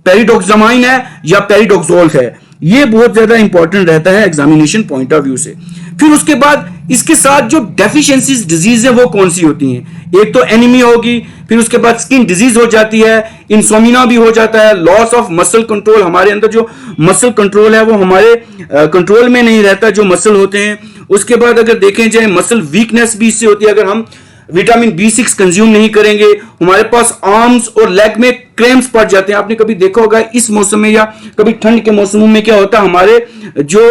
पेरिडोक्सामाइन है या पेरिडोक्सोल है। ये बहुत ज्यादा इंपॉर्टेंट रहता है एग्जामिनेशन पॉइंट ऑफ व्यू से। फिर उसके बाद इसके साथ जो डेफिशिएंसीज डिजीज है वो कौन सी होती हैं, एक तो एनीमिया होगी, फिर उसके बाद स्किन डिजीज हो जाती है, इंसोमिना भी हो जाता है, लॉस ऑफ मसल कंट्रोल, हमारे अंदर जो मसल कंट्रोल है वो हमारे कंट्रोल में नहीं रहता, जो मसल होते हैं। उसके बाद अगर देखें जाए मसल वीकनेस भी इससे होती है। अगर हम विटामिन B6 कंज्यूम नहीं करेंगे, हमारे पास आर्म्स और लेग में क्रैम्प्स पड़ जाते हैं। आपने कभी देखा होगा इस मौसम में या कभी ठंड के मौसमों में क्या होता है, हमारे जो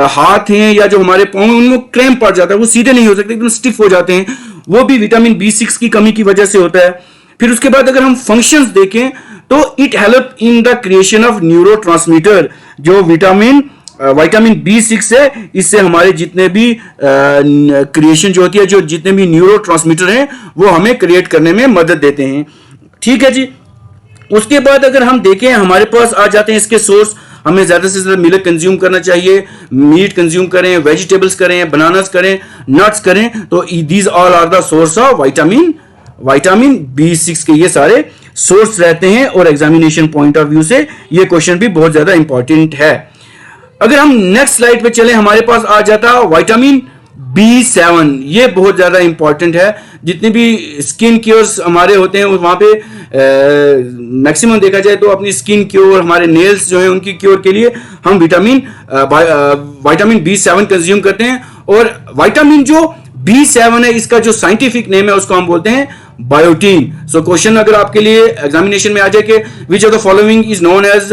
हाथ हैं या जो हमारे पांव हैं उनमें क्रैम्प पड़ जाता है, वो सीधे नहीं हो सकते, एकदम स्टिफ हो जाते हैं। वो भी विटामिन B6 की कमी की वजह से होता है। फिर उसके बाद अगर हम फंक्शंस देखें तो it help in the creation of neurotransmitter. जो विटामिन B6 है, इससे हमारे जितने भी क्रिएशन जो होती है, जो जितने भी न्यूरोट्रांसमीटर हैं वो हमें क्रिएट करने में मदद देते हैं। ठीक है जी। उसके बाद अगर हम देखें हमारे पास आ जाते हैं इसके सोर्स। हमें ज्यादा से ज्यादा मिल्क कंज्यूम करना चाहिए, मीट कंज्यूम करें, वेजिटेबल्स करें, बनानास करें, नट्स करें, तो these all are the source of vitamin B6 के ये सारे सोर्स रहते हैं। और एग्जामिनेशन पॉइंट ऑफ व्यू से ये क्वेश्चन भी बहुत ज्यादा इंपॉर्टेंट है। अगर हम नेक्स्ट स्लाइड पे चले, हमारे पास आ जाता है विटामिन B7। ये बहुत ज्यादा इंपॉर्टेंट है। जितने भी स्किन क्योर्स हमारे होते हैं वहां पे मैक्सिमम देखा जाए तो अपनी स्किन क्योर, हमारे नेल्स जो है उनकी क्योर के लिए हम विटामिन B7 कंज्यूम करते हैं। और विटामिन जो B7 है, इसका जो साइंटिफिक नेम है उसको हम बोलते हैं बायोटीन। सो क्वेश्चन अगर आपके लिए एग्जामिनेशन में आ जाए कि which of the following is known as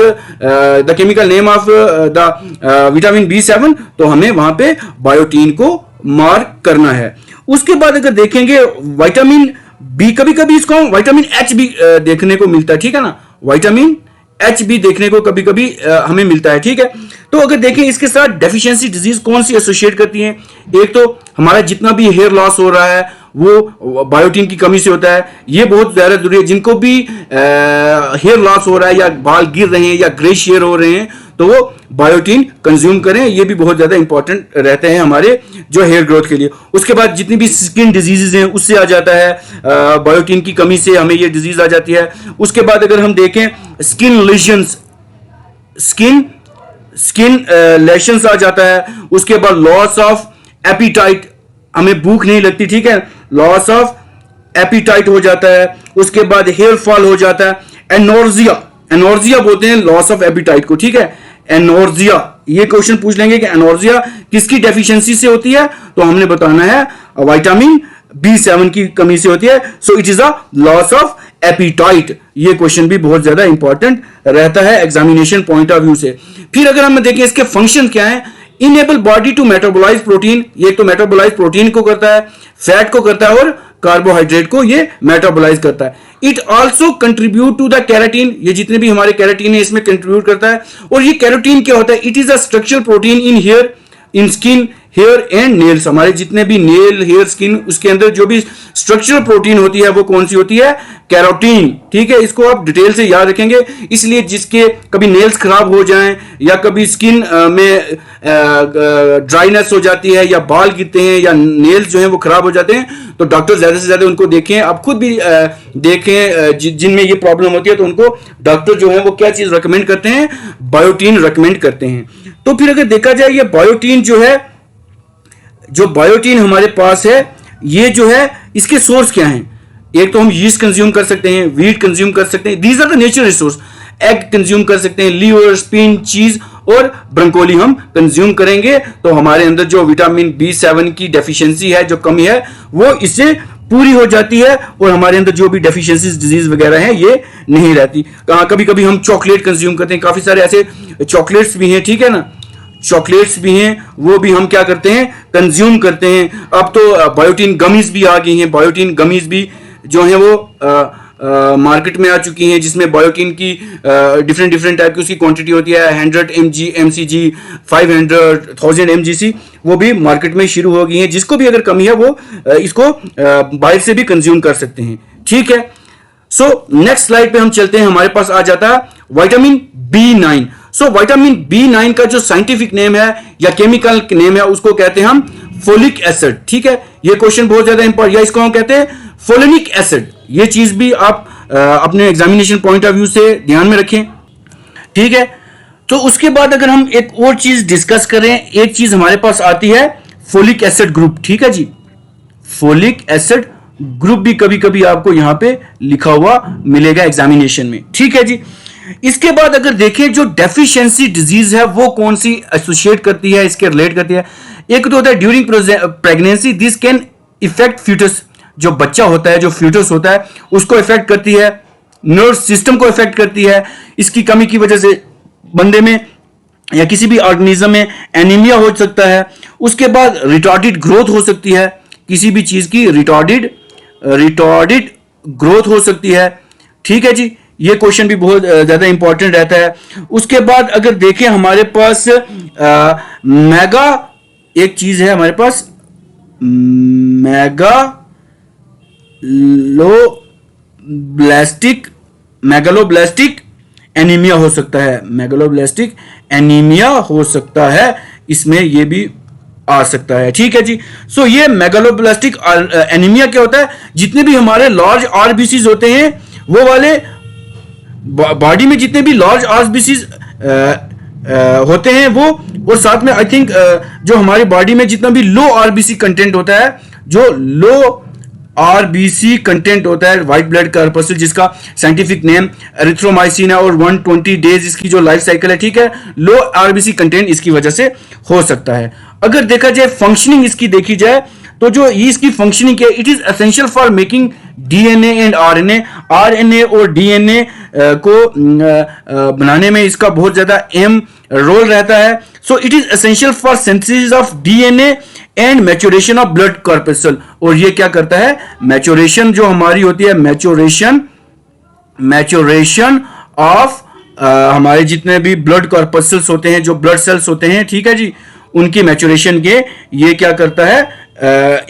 the chemical name of the vitamin B7, तो हमें वहां पे बायोटीन को मार्क करना है। उसके बाद अगर देखेंगे विटामिन B, कभी कभी इसको विटामिन H भी देखने को मिलता है। ठीक है ना, विटामिन H भी देखने को कभी कभी हमें मिलता है। ठीक है। तो अगर देखें इसके साथ डेफिशिएंसी डिजीज कौन सी एसोसिएट करती हैं, एक तो हमारा जितना भी हेयर लॉस हो रहा है वो बायोटीन की कमी से होता है। ये बहुत ज्यादा जरूरी है। जिनको भी हेयर लॉस हो रहा है या बाल गिर रहे हैं या ग्रेश हेयर हो रहे हैं तो वो बायोटीन कंज्यूम करें। ये भी बहुत ज्यादा इंपॉर्टेंट रहते हैं हमारे जो हेयर ग्रोथ के लिए। उसके बाद जितनी भी स्किन डिजीजेज हैं उससे आ जाता है, बायोटीन की कमी से हमें ये डिजीज आ जाती है। उसके बाद अगर हम देखें स्किन लेशंस, स्किन लेशंस आ जाता है। उसके बाद लॉस ऑफ एपिटाइट, हमें भूख नहीं लगती। ठीक है, लॉस ऑफ एपिटाइट हो जाता है। उसके बाद हेयर फॉल हो जाता है। एनोर्जिया बोलते हैं लॉस ऑफ एपिटाइट को। ठीक है, एनोर्जिया, ये क्वेश्चन पूछ लेंगे कि एनोर्जिया किसकी डेफिशिएंसी से होती है, तो हमने बताना है विटामिन B7 की कमी से होती है। So it is a loss of appetite. ये क्वेश्चन भी बहुत ज्यादा इंपॉर्टेंट रहता है एग्जामिनेशन पॉइंट ऑफ व्यू से। फिर अगर हम देखें इसके फंक्शन क्या है, enable body to metabolize protein. ये तो मेटाबोलाइज प्रोटीन को करता है, फैट को करता है और कार्बोहाइड्रेट को ये मेटाबोलाइज करता है। It also contribute to the keratin, ये जितने भी हमारे कैराटीन है इसमें कंट्रीब्यूट करता है। और ये कैरोटीन क्या होता है, it is a structural protein in hair, in skin, hair and nails. हमारे जितने भी नेल, हेयर, स्किन, उसके अंदर जो भी स्ट्रक्चरल प्रोटीन होती है वो कौन सी होती है, कैरोटीन। ठीक है, इसको आप डिटेल से याद रखेंगे। इसलिए जिसके कभी नेल्स खराब हो जाएं या कभी स्किन में ड्राइनेस हो जाती है या बाल गिरते हैं या नेल्स जो हैं वो खराब हो जाते हैं, तो डॉक्टर ज्यादा से ज्यादा उनको देखें। आप खुद भी देखें जिनमें ये प्रॉब्लम होती है तो उनको डॉक्टर जो है वो क्या चीज रिकमेंड करते हैं, बायोटीन रिकमेंड करते हैं। तो फिर अगर देखा जाए ये बायोटीन जो है, जो बायोटीन हमारे पास है, ये जो है इसके सोर्स क्या हैं, एक तो हम यीस्ट कंज्यूम कर सकते हैं, व्हीट कंज्यूम कर सकते हैं, these are the natural resource. Egg consume कर सकते हैं, लीवर, स्पिन, चीज और ब्रोकोली हम कंज्यूम करेंगे तो हमारे अंदर जो विटामिन B7 की डेफिशिएंसी है, जो कमी है, वो इससे पूरी हो जाती है और हमारे अंदर जो भी डेफिशिएंसीज डिजीज वगैरह हैं ये नहीं रहती। कभी कभी हम चॉकलेट कंज्यूम करते हैं, काफी सारे ऐसे चॉकलेट्स भी हैं। ठीक है ना, चॉकलेट्स भी हैं, वो भी हम क्या करते हैं, कंज्यूम करते हैं। अब तो बायोटीन गमीज भी आ गई हैं, बायोटीन गमीज भी जो हैं वो मार्केट में आ चुकी हैं, जिसमें बायोटीन की डिफरेंट टाइप की उसकी क्वांटिटी होती है, 100 mg, mcg, 500, 1000 mgc, वो भी मार्केट में शुरू हो गई हैं। जिसको भी अगर कमी है वो इसको बाहर से भी कंज्यूम कर सकते हैं, ठीक है। सो नेक्स्ट स्लाइड पे हम चलते हैं, हमारे पास आ जाता है vitamin B9। So vitamin B9 का जो साइंटिफिक नेम है या केमिकल नेम है उसको कहते हैं हम फोलिक एसिड, ठीक है। ये क्वेश्चन बहुत ज्यादा इंपॉर्टेंट, या इसको हम कहते हैं फोलिनिक एसिड। ये चीज भी आप अपने एग्जामिनेशन पॉइंट ऑफ व्यू से ध्यान में रखें, ठीक है। तो उसके बाद अगर हम एक और चीज डिस्कस करें, एक चीज हमारे पास आती है फोलिक एसिड ग्रुप, ठीक है जी। फोलिक एसिड ग्रुप भी कभी कभी आपको यहां पे लिखा हुआ मिलेगा एग्जामिनेशन में, ठीक है जी। इसके बाद अगर देखें जो डेफिशिएंसी डिजीज है वो कौन सी एसोसिएट करती है, इसके रिलेट करती है। एक तो होता है during pregnancy, this can effect foetus, जो बच्चा होता है, जो फ्यूटस होता है उसको इफेक्ट करती है, नर्व सिस्टम को इफेक्ट करती है। इसकी कमी की वजह से बंदे में या किसी भी ऑर्गेनिज्म में एनीमिया हो सकता है। उसके बाद रिटार्डेड ग्रोथ हो सकती है, किसी भी चीज की रिटार्डेड ग्रोथ हो सकती है, ठीक है जी। ये क्वेश्चन भी बहुत ज्यादा इंपॉर्टेंट रहता है। उसके बाद अगर देखें हमारे पास मेगा एक चीज है, हमारे पास मेगालोब्लास्टिक एनीमिया हो सकता है, मेगालोब्लास्टिक एनीमिया हो सकता है, इसमें ये भी आ सकता है, ठीक है जी। सो ये मेगालोब्लास्टिक एनीमिया क्या होता है, जितने भी हमारे लार्ज आरबीसीज होते हैं वो वाले बॉडी में जितने भी लार्ज आरबीसीज होते हैं वो, और साथ में आई थिंक जो हमारी बॉडी में जितना भी लो आरबीसी कंटेंट होता है, जो लो आरबीसी कंटेंट होता है व्हाइट ब्लड कॉर्पस्कल, जिसका साइंटिफिक नेम एरिथ्रोमाइसिन है और 120 डेज इसकी जो लाइफ साइकिल है, ठीक है। लो आरबीसी कंटेंट इसकी वजह से हो सकता है। अगर देखा जाए फंक्शनिंग इसकी देखी जाए तो जो इसकी फंक्शनिंग है, it is essential for making DNA and RNA और डीएनए को बनाने में इसका बहुत ज्यादा अहम रोल रहता है। So it is essential for synthesis of DNA and maturation of blood corpuscle, और ये क्या करता है, मैच्योरेशन जो हमारी होती है, मैच्योरेशन ऑफ हमारे जितने भी ब्लड कॉर्पस्कल्स होते हैं, जो ब्लड सेल्स होते हैं, ठीक है जी, उनकी मैच्योरेशन के ये क्या करता है,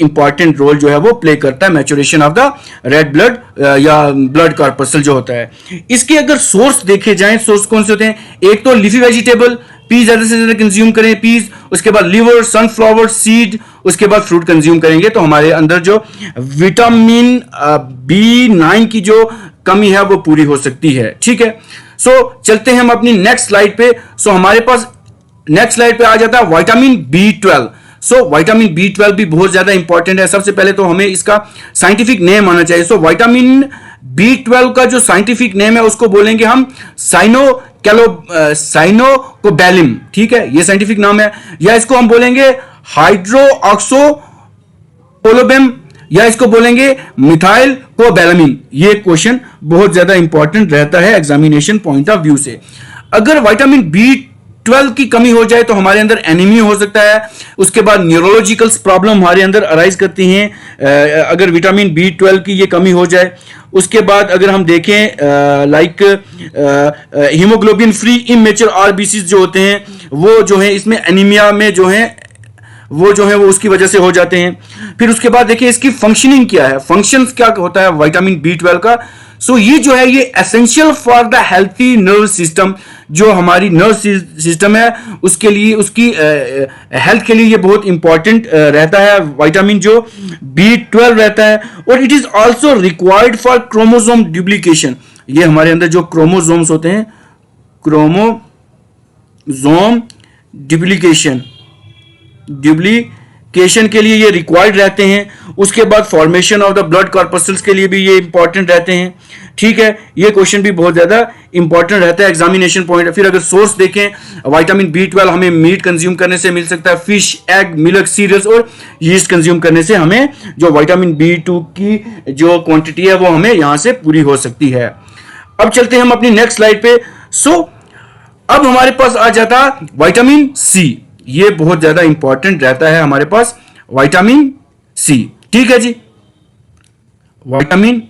इंपॉर्टेंट रोल जो है वो प्ले करता है, maturation of the red blood या ब्लड कॉर्पस्कल जो होता है। इसके अगर सोर्स देखे जाएं, सोर्स कौन से होते हैं, एक तो लीफी वेजिटेबल, पीस ज्यादा से ज्यादा कंज्यूम करें, पीस, उसके बाद लिवर, सनफ्लावर सीड, उसके बाद फ्रूट कंज्यूम करेंगे तो हमारे अंदर जो विटामिन B9 की जो कमी है वो पूरी हो सकती है, ठीक है। सो चलते हैं हम अपनी नेक्स्ट स्लाइड पे। सो हमारे पास नेक्स्ट स्लाइड पे आ जाता है vitamin B12। So vitamin B12 भी बहुत ज्यादा इंपॉर्टेंट है। सबसे पहले तो हमें इसका साइंटिफिक नेम आना चाहिए। सो विटामिन B12 का जो साइंटिफिक नेम है उसको बोलेंगे हम साइनोकोबैलिम, ठीक है, ये साइंटिफिक नाम है। या इसको हम बोलेंगे हाइड्रोक्सोपोलोबेम, या इसको बोलेंगे मिथाइल कोबैलामिन। ये क्वेश्चन बहुत ज्यादा इंपॉर्टेंट रहता है एग्जामिनेशन पॉइंट ऑफ व्यू से। अगर विटामिन B12 की कमी हो जाए तो हमारे अंदर एनीमिया हो सकता है। उसके बाद न्यूरोलॉजिकल प्रॉब्लम हमारे अंदर अराइज करती हैं अगर विटामिन B12 की ये कमी हो जाए। उसके बाद अगर हम देखें like haemoglobin free immature RBC जो होते हैं वो जो है इसमें एनीमिया में जो है वो उसकी वजह से हो जाते हैं। फिर उसके बाद देखिए इसकी फंक्शनिंग क्या है, फंक्शंस क्या होता है विटामिन B12 का। सो ये जो है ये essential for the healthy nerve system, जो हमारी नर्व सिस्टम है उसके लिए, उसकी हेल्थ के लिए ये बहुत इंपॉर्टेंट रहता है विटामिन जो B12 रहता है। और it is also required for chromosome duplication. ये हमारे अंदर जो क्रोमोसोम्स होते हैं, क्रोमोसोम डुप्लीकेशन के लिए ये रिक्वायर्ड रहते हैं। उसके बाद फॉर्मेशन ऑफ द ब्लड कॉर्पस्कल्स के लिए भी ये इंपॉर्टेंट रहते हैं, ठीक है। ये क्वेश्चन भी बहुत ज्यादा इंपॉर्टेंट रहता है एग्जामिनेशन पॉइंट। फिर अगर सोर्स देखें विटामिन B12 हमें मीट कंज्यूम करने से मिल सकता है, फिश, एग, मिल्क, सीरियल्स और यीस्ट कंज्यूम करने से हमें जो विटामिन B2 की जो क्वांटिटी है वो हमें यहां से पूरी हो सकती है। अब चलते हैं हम अपनी नेक्स्ट स्लाइड पे। सो अब हमारे पास आ जाता विटामिन C। ये बहुत ज्यादा इंपॉर्टेंट रहता है हमारे पास विटामिन सी। ठीक है जी, विटामिन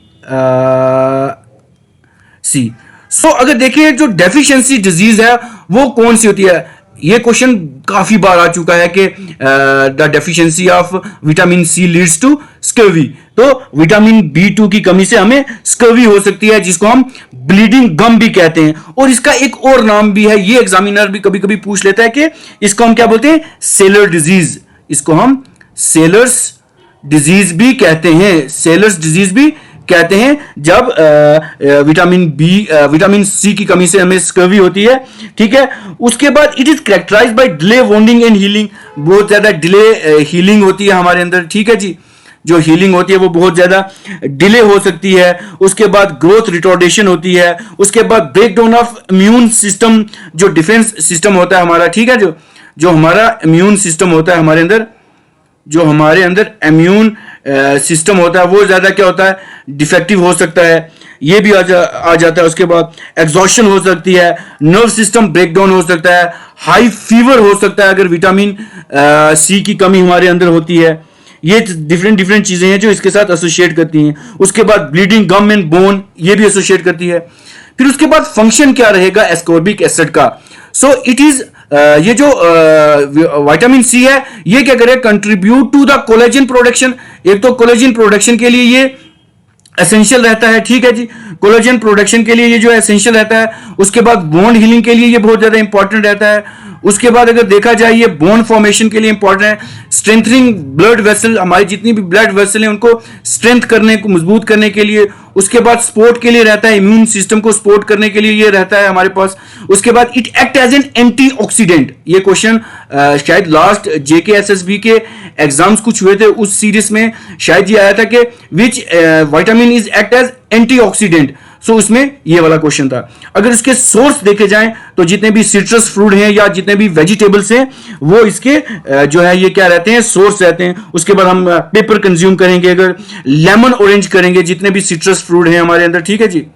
सी। सो अगर देखिए जो डेफिशिएंसी डिजीज है वो कौन सी होती है, ये क्वेश्चन काफी बार आ चुका है कि the deficiency of vitamin C leads to scurvy. तो विटामिन B2 की कमी से हमें स्कर्वी हो सकती है, जिसको हम ब्लीडिंग गम भी कहते हैं। और इसका एक और नाम भी है, ये एग्जामिनर भी कभी कभी पूछ लेता है कि इसको हम क्या बोलते हैं, सेलर डिजीज। इसको हम सेलर्स डिजीज भी कहते हैं, सेलर्स डिजीज भी कहते हैं, जब विटामिन सी की कमी से हमें स्कर्वी होती है। ठीक है, उसके बाद it is characterised by delay wounding and healing, बहुत ज्यादा डिले हीलिंग होती है हमारे अंदर। ठीक है जी, जो हीलिंग होती है वो बहुत ज्यादा डिले हो सकती है। उसके बाद ग्रोथ रिटॉर्डेशन होती है। उसके बाद ब्रेकडाउन ऑफ इम्यून सिस्टम, जो डिफेंस सिस्टम होता है हमारा। ठीक है, जो हमारा इम्यून सिस्टम होता है हमारे अंदर, जो हमारे अंदर इम्यून सिस्टम होता है वो ज्यादा क्या होता है, डिफेक्टिव हो सकता है, ये भी आ जाता है। उसके बाद एग्जॉशन हो सकती है, नर्व सिस्टम ब्रेकडाउन हो सकता है, हाई फीवर हो सकता है अगर विटामिन सी की कमी हमारे अंदर होती है। ये डिफरेंट चीजें हैं जो इसके साथ एसोसिएट करती हैं। उसके बाद ब्लीडिंग गम एंड बोन, ये भी एसोसिएट करती है। फिर उसके बाद फंक्शन क्या रहेगा एस्कॉर्बिक एसिड का। सो इट इज ये जो विटामिन सी है ये क्या करे, contribute to the collagen production. एक तो कोलेजन प्रोडक्शन के लिए ये एसेंशियल रहता है। ठीक है जी, कोलेजन प्रोडक्शन के लिए ये जो एसेंशियल रहता है। उसके बाद बोन हीलिंग के लिए ये बहुत ज्यादा इंपॉर्टेंट रहता है। उसके बाद अगर देखा जाए ये बोन फॉर्मेशन के लिए इंपॉर्टेंट है, स्ट्रेंथनिंग ब्लड वेसल, हमारी जितनी भी ब्लड वेसल है उनको स्ट्रेंथ करने को, मजबूत करने के लिए। उसके बाद सपोर्ट के लिए रहता है, इम्यून सिस्टम को सपोर्ट करने के लिए ये रहता है हमारे पास। उसके बाद it act as an antioxidant. ये क्वेश्चन शायद लास्ट JKSSB के एग्जाम्स कुछ हुए थे, उस सीरीज में शायद ये आया था कि which vitamin is act as antioxidant. So उसमें ये वाला क्वेश्चन था। अगर इसके सोर्स देखे जाएं तो जितने भी सिट्रस फ्रूट हैं या जितने भी वेजिटेबल्स हैं वो इसके जो है ये क्या रहते हैं, सोर्स रहते हैं। उसके बाद हम पेपर कंज्यूम करेंगे, अगर लेमन ऑरेंज करेंगे, जितने भी सिट्रस फ्रूट हैं हमारे अंदर। ठीक है जी,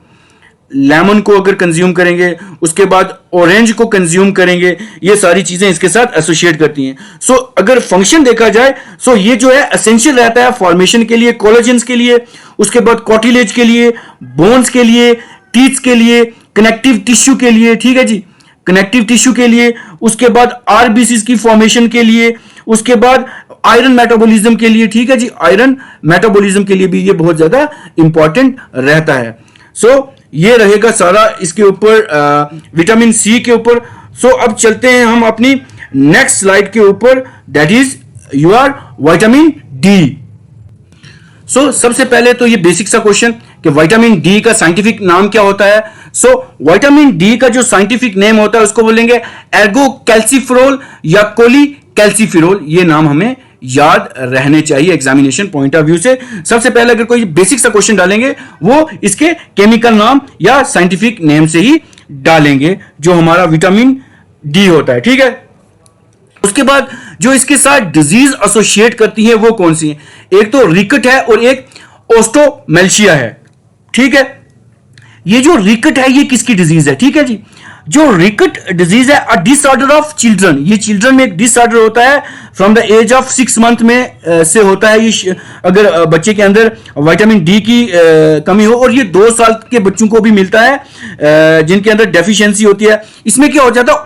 लेमन को अगर कंज्यूम करेंगे, उसके बाद ऑरेंज को कंज्यूम करेंगे, ये सारी चीजें इसके साथ एसोसिएट करती हैं। सो अगर फंक्शन देखा जाए सो ये जो है एसेंशियल रहता है फॉर्मेशन के लिए, कोलेजन्स के लिए, उसके बाद कार्टिलेज के लिए, बोन्स के लिए, टीथ के लिए, कनेक्टिव टिश्यू के लिए। ठीक है जी, कनेक्टिव टिश्यू के लिए, उसके बाद आरबीसी की फॉर्मेशन के लिए, उसके बाद आयरन मेटाबॉलिज्म के लिए। ठीक है जी, आयरन मेटाबॉलिज्म के लिए भी ये बहुत ज्यादा इंपॉर्टेंट रहता है। सो ये रहेगा सारा इसके ऊपर विटामिन सी के ऊपर। सो अब चलते हैं हम अपनी नेक्स्ट स्लाइड के ऊपर, that is your vitamin D. So सबसे पहले तो ये बेसिक सा क्वेश्चन कि विटामिन डी का साइंटिफिक नाम क्या होता है। सो विटामिन डी का जो साइंटिफिक नेम होता है उसको बोलेंगे एर्गो कैल्सीफेरोल या कोली कैल्सीफेरोल। ये नाम हमें याद रहने चाहिए एग्जामिनेशन पॉइंट ऑफ व्यू से। सबसे पहले अगर कोई बेसिक सा क्वेश्चन डालेंगे वो इसके केमिकल नाम या साइंटिफिक नेम से ही डालेंगे, जो हमारा विटामिन डी होता है। ठीक है, उसके बाद जो इसके साथ डिजीज एसोसिएट करती है वो कौन सी है, एक तो रिकट है और एक ओस्टोमेल्शिया है। ठीक है, ये जो रिकट है ये किसकी डिजीज है। ठीक है जी, जो रिकट डिजीज है अ डिसऑर्डर ऑफ चिल्ड्रन, ये चिल्ड्रन में एक डिसऑर्डर होता है from the age of 6 month में से होता है ये। अगर बच्चे के अंदर विटामिन डी की कमी हो, और ये 2 साल के बच्चों को भी मिलता है जिनके अंदर डेफिशिएंसी होती है। इसमें क्या हो जाता है,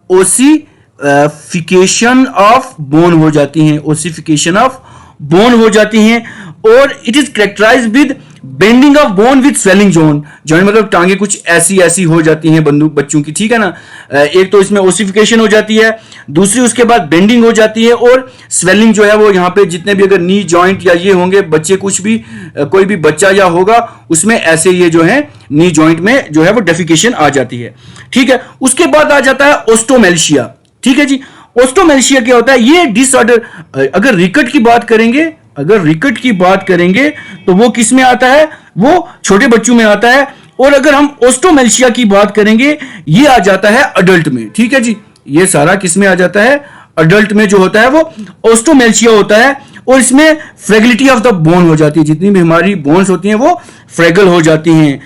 ओसिफिकेशन ऑफ बोन हो जाती हैं, ओसिफिकेशन ऑफ बोन हो जाती हैं। और it is characterized with bending of bone with swelling joint, मतलब टांगे कुछ ऐसी हो जाती हैं बच्चों की। ठीक है ना, एक तो इसमें ओसिफिकेशन हो जाती है, दूसरी उसके बाद बेंडिंग हो जाती है, और स्वेलिंग जो है वो यहाँ पे जितने भी अगर नी जॉइंट या ये होंगे बच्चे, कुछ भी कोई भी बच्चा या होगा उसमें ऐसे ये जो है नी जॉइंट में जो है वो डेफिकेशन आ जाती है। ठीक है, उसके बाद आ जाता है ओस्टोमेल्शिया। ठीक है जी, ओस्टोमेल्शिया क्या होता है, ये डिसऑर्डर अगर रिकट की बात करेंगे तो वो किस में आता है, वो छोटे बच्चों में आता है। और अगर हम ओस्टोमेल्शिया की बात करेंगे ये आ जाता है अडल्ट में। ठीक है जी, ये सारा किस में आ जाता है, अडल्ट में जो होता है वो ओस्टोमेल्शिया होता है। और इसमें फ्रेगिलिटी ऑफ द बोन हो जाती है, जितनी भी हमारी बोन्स होती हैं वो फ्रेगल हो जाती हैं,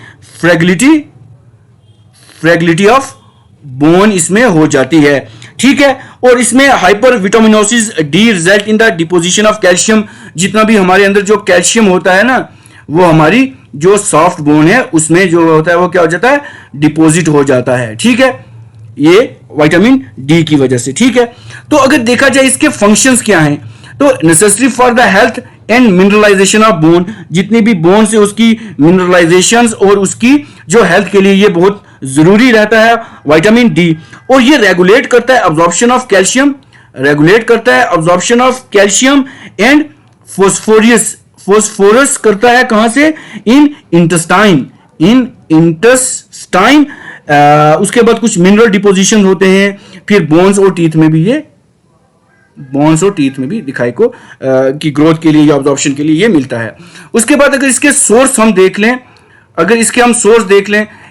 फ्रेगिलिटी ऑफ बोन इसमें हो जाती है, ठीक है। और इसमें hyper vitaminosis D result in the deposition of calcium, जितना भी हमारे अंदर जो कैल्शियम होता है ना, वो हमारी जो सॉफ्ट बोन है उसमें जो होता है वो क्या हो जाता है, डिपॉजिट हो जाता है, ठीक है, ये विटामिन डी की वजह से, ठीक है। तो अगर देखा जाए इसके फंक्शंस क्या हैं, तो necessary for the health and mineralization of bone, जितनी भी बोन से उसकी मिनरलाइजेशन और उसकी जो हेल्थ के लिए ये बहुत जरूरी रहता है विटामिन डी। और ये रेगुलेट करता है अब्जॉर्प्शन ऑफ कैल्शियम, रेगुलेट करता है absorption of calcium and phosphorus करता है कहां से, इन इंटेस्टाइन। उसके बाद कुछ मिनरल डिपोजिशन होते हैं, फिर बोन्स और टीथ में भी ये दिखाई को की ग्रोथ के लिए या ऑब्जॉर्प्शन के लिए ये मिलता है। उसके बाद अगर इसके सोर्स हम देख लें,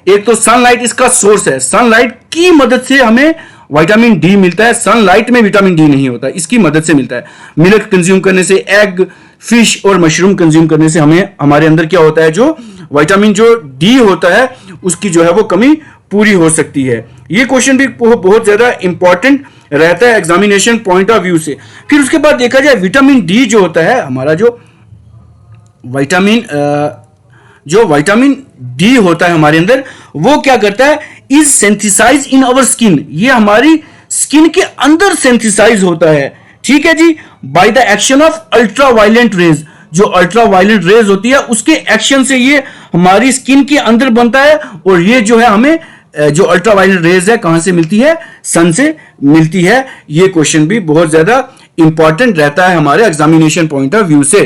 एक तो सनलाइट इसका सोर्स है, सनलाइट की मदद से हमें विटामिन डी मिलता है। सनलाइट में विटामिन डी नहीं होता, इसकी मदद से मिलता है। मिल्क कंज्यूम करने से, एग, फिश और मशरूम कंज्यूम करने से हमारे अंदर क्या होता है, जो विटामिन जो डी होता है उसकी जो है वो कमी पूरी हो सकती है। ये क्वेश्चन भी बहुत ज्यादा इंपॉर्टेंट रहता है एग्जामिनेशन पॉइंट ऑफ व्यू से। फिर उसके बाद देखा जाए विटामिन डी जो होता है, हमारा जो विटामिन डी होता है हमारे अंदर, वो क्या करता है, is synthesize in our skin, ये हमारी स्किन के अंदर सेंथिसाइज होता है, ठीक है जी, by the action of ultraviolet rays. जो अल्ट्रावायलेंट रेज होती है उसके एक्शन से ये हमारी स्किन के अंदर बनता है। और ये जो है हमें जो अल्ट्रावायलेट रेज है कहां से मिलती है, सन से मिलती है। ये क्वेश्चन भी बहुत ज्यादा इंपॉर्टेंट रहता है हमारे एग्जामिनेशन पॉइंट ऑफ व्यू से।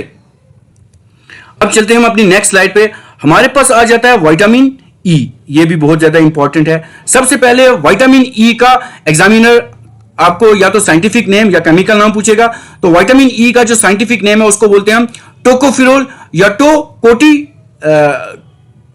अब चलते हैं हम अपनी नेक्स्ट स्लाइड पे। हमारे पास आ जाता है विटामिन ई, ये भी बहुत ज्यादा इंपॉर्टेंट है। सबसे पहले विटामिन ई का एग्जामिनर आपको या तो साइंटिफिक नेम या केमिकल नाम पूछेगा, तो विटामिन ई का जो साइंटिफिक नेम है उसको बोलते हैं हम टोकोफिरोल या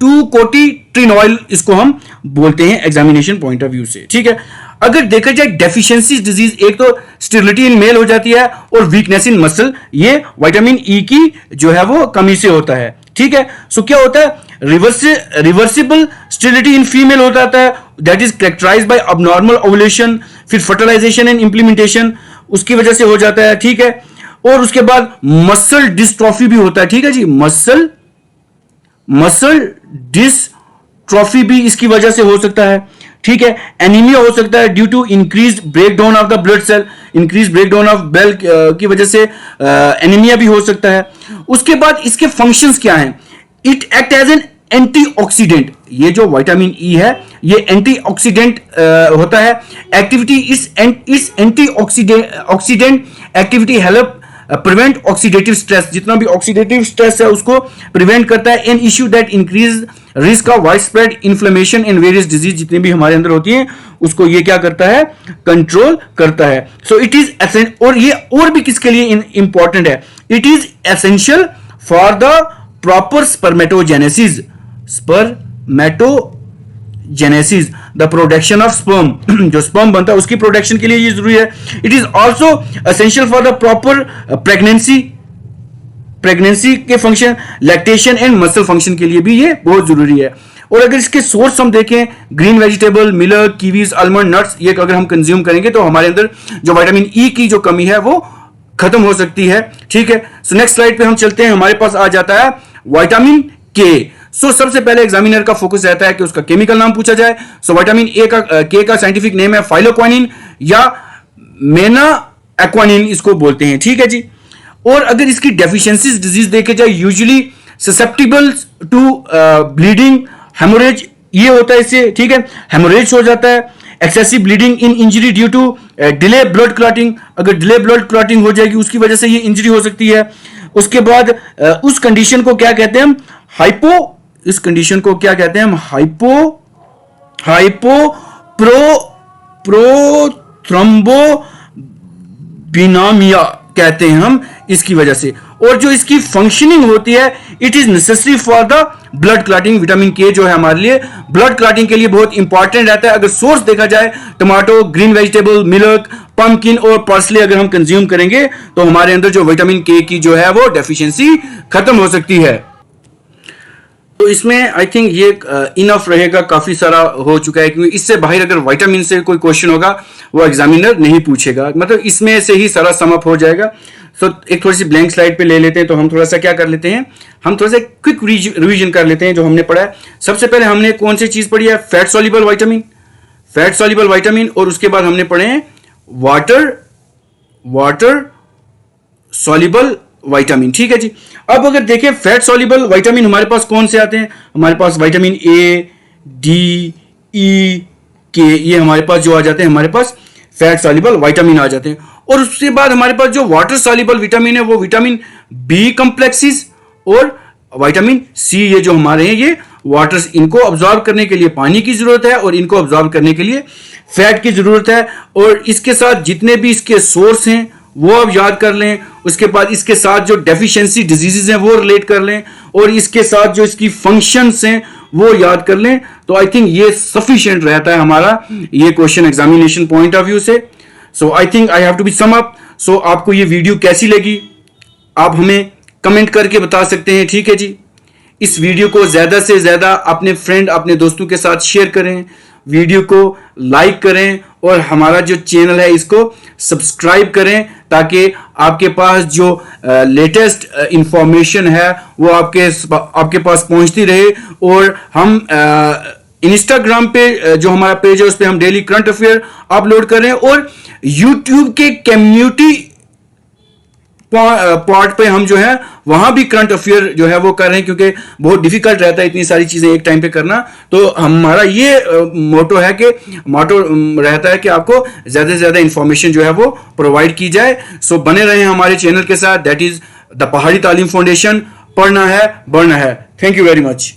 टू कोटिट्रिनॉल, इसको हम बोलते हैं एग्जामिनेशन पॉइंट ऑफ व्यू से, ठीक है। अगर देखा जाए डेफिशिएंसी डिजीज, एक तो स्टेरिलिटी इन मेल हो जाती है और वीकनेस इन मसल, ये विटामिन ई की जो है वो कमी से होता है, ठीक है। सो क्या होता है, रिवर्सिबल स्टेरिलिटी इन फीमेल हो जाता है, that is characterised by abnormal ovulation, फिर फर्टिलाइजेशन एंड इंप्लीमेंटेशन उसकी वजह से हो जाता है, ठीक है। और उसके बाद मसल डिस्ट्रॉफी भी होता है, ठीक है जी, मसल डिस्ट्रॉफी भी इसकी वजह से हो सकता है, ठीक है। एनीमिया हो सकता है due to increased breakdown of the blood cell, increase breakdown of cell की वजह से एनीमिया भी हो सकता है। उसके बाद इसके फंक्शंस क्या हैं, it act as an antioxidant, ये जो विटामिन ई है ये एंटीऑक्सीडेंट होता है। एक्टिविटी इस antioxidant activity help prevent oxidative stress, जितना भी ऑक्सीडेटिव स्ट्रेस है उसको प्रिवेंट करता है। An issue that increase risk of wide spread inflammation in various disease, जितनी भी हमारे अंदर होती हैं उसको ये क्या करता है, कंट्रोल करता है। सो इट इज और ये और भी किसके लिए इंपॉर्टेंट है, it is essential for the proper spermatogenesis, the production of sperm, जो स्पर्म बनता है उसकी प्रोडक्शन के लिए ये जरूरी है। It is also essential for the proper pregnancy के function, lactation and muscle function के लिए भी ये बहुत जरूरी है। और अगर इसके सोर्स हम देखें, green vegetable, milk, Kiwis, almond, nuts, ये अगर हम कंज्यूम करेंगे तो हमारे अंदर जो विटामिन ई की जो कमी है वो खत्म हो सकती है, ठीक है। सो नेक्स्ट स्लाइड पे हम चलते हैं। हमारे पास आ जाता है विटामिन के। सो सबसे पहले एग्जामिनर का फोकस रहता है कि उसका केमिकल नाम पूछा जाए। सो विटामिन ए का के का साइंटिफिक नेम है फाइलोक्वानिन या मेना एक्वानिन इसको बोलते हैं, ठीक है जी। और अगर इसकी डेफिशिएंसीज डिजीज देखे जाए, usually susceptible to bleeding, haemorrhage ये होता है इससे, ठीक है, हेमोरेज हो जाता है। Excessive bleeding in injury due to delay blood clotting, अगर डिले ब्लड क्लॉटिंग हो जाएगी उसकी वजह से ये इंजरी हो सकती है। उसके बाद उस कंडीशन को क्या कहते हैं हम, इस कंडीशन को क्या कहते हैं हम, प्रोथ्रोम्बोबिनामिया कहते हैं हम इसकी वजह से। और जो इसकी फंक्शनिंग होती है, it is necessary for the blood clotting. Vitamin के जो है हमारे लिए ब्लड क्लॉटिंग के लिए बहुत इंपॉर्टेंट रहता है। अगर सोर्स देखा जाए, tomato, green vegetable, milk, pumpkin और पार्सले अगर हम कंज्यूम करेंगे तो हमारे अंदर जो विटामिन के की जो है वो डेफिशिएंसी खत्म हो सकती है। तो इसमें आई थिंक ये इनफ रहेगा, काफी सारा हो चुका है, क्योंकि इससे बाहर अगर विटामिन से कोई क्वेश्चन होगा वो एग्जामिनर नहीं पूछेगा, मतलब इसमें से ही सारा सम अप हो जाएगा। सो एक थोड़ी सी ब्लैंक स्लाइड पे ले लेते हैं, तो हम थोड़ा सा क्या कर लेते हैं, हम थोड़ा सा क्विक रिवीजन कर लेते हैं जो हमने पढ़ा है। सबसे पहले हमने कौन सी चीज पढ़ी है, fat soluble vitamin, fat soluble vitamin, और उसके बाद हमने पढ़े हैं वाटर सॉल्युबल विटामिन। ठीक है जी। अब अगर देखें फैट सॉल्युबल विटामिन हमारे पास कौन से आते हैं, हमारे पास विटामिन ए, डी, ई, के, ये हमारे पास जो आ जाते हैं, हमारे पास फैट सॉल्युबल विटामिन आ जाते हैं। और उसके बाद हमारे पास जो वाटर सॉल्युबल विटामिन है वो विटामिन बी कॉम्प्लेक्सेस और विटामिन सी, ये जो हमारे हैं ये वाटर, इनको ऑब्जॉर्व करने के लिए पानी की जरूरत है और इनको ऑब्जॉर्व करने के लिए फैट की जरूरत है। और इसके साथ जितने भी इसके सोर्स हैं वो आप याद कर लें। उसके बाद इसके साथ जो डेफिशिएंसी डिजीजेज हैं वो रिलेट कर लें, और इसके साथ जो इसकी फंक्शंस हैं वो याद कर लें। तो आई थिंक ये सफिशिएंट रहता है हमारा ये question examination point of view से। So I think I have to be sum up. So आपको ये वीडियो कैसी लगी आप हमें कमेंट करके बता सकते हैं। ठीक है जी। इस वीडियो को ज्यादा से ज्यादा अपने फ्रेंड, अपने दोस्तों के साथ शेयर करें, वीडियो को लाइक करें, और हमारा जो चैनल है इसको सब्सक्राइब करें, ताकि आपके पास जो लेटेस्ट इंफॉर्मेशन है वो आपके पास पहुंचती रहे। और हम इंस्टाग्राम पे जो हमारा पेज है उस पर हम डेली करंट अफेयर अपलोड करें, और यूट्यूब के कम्युनिटी पार्ट पे हम जो है वहां भी करंट अफेयर जो है वो कर रहे हैं, क्योंकि बहुत डिफिकल्ट रहता है इतनी सारी चीजें एक टाइम पे करना। तो हमारा ये मोटो रहता है कि आपको ज्यादा से ज्यादा इंफॉर्मेशन जो है वो प्रोवाइड की जाए। सो बने रहे हमारे चैनल के साथ, दैट इज द पहाड़ी तालीम फाउंडेशन। पढ़ना है, बढ़ना है। Thank you very much.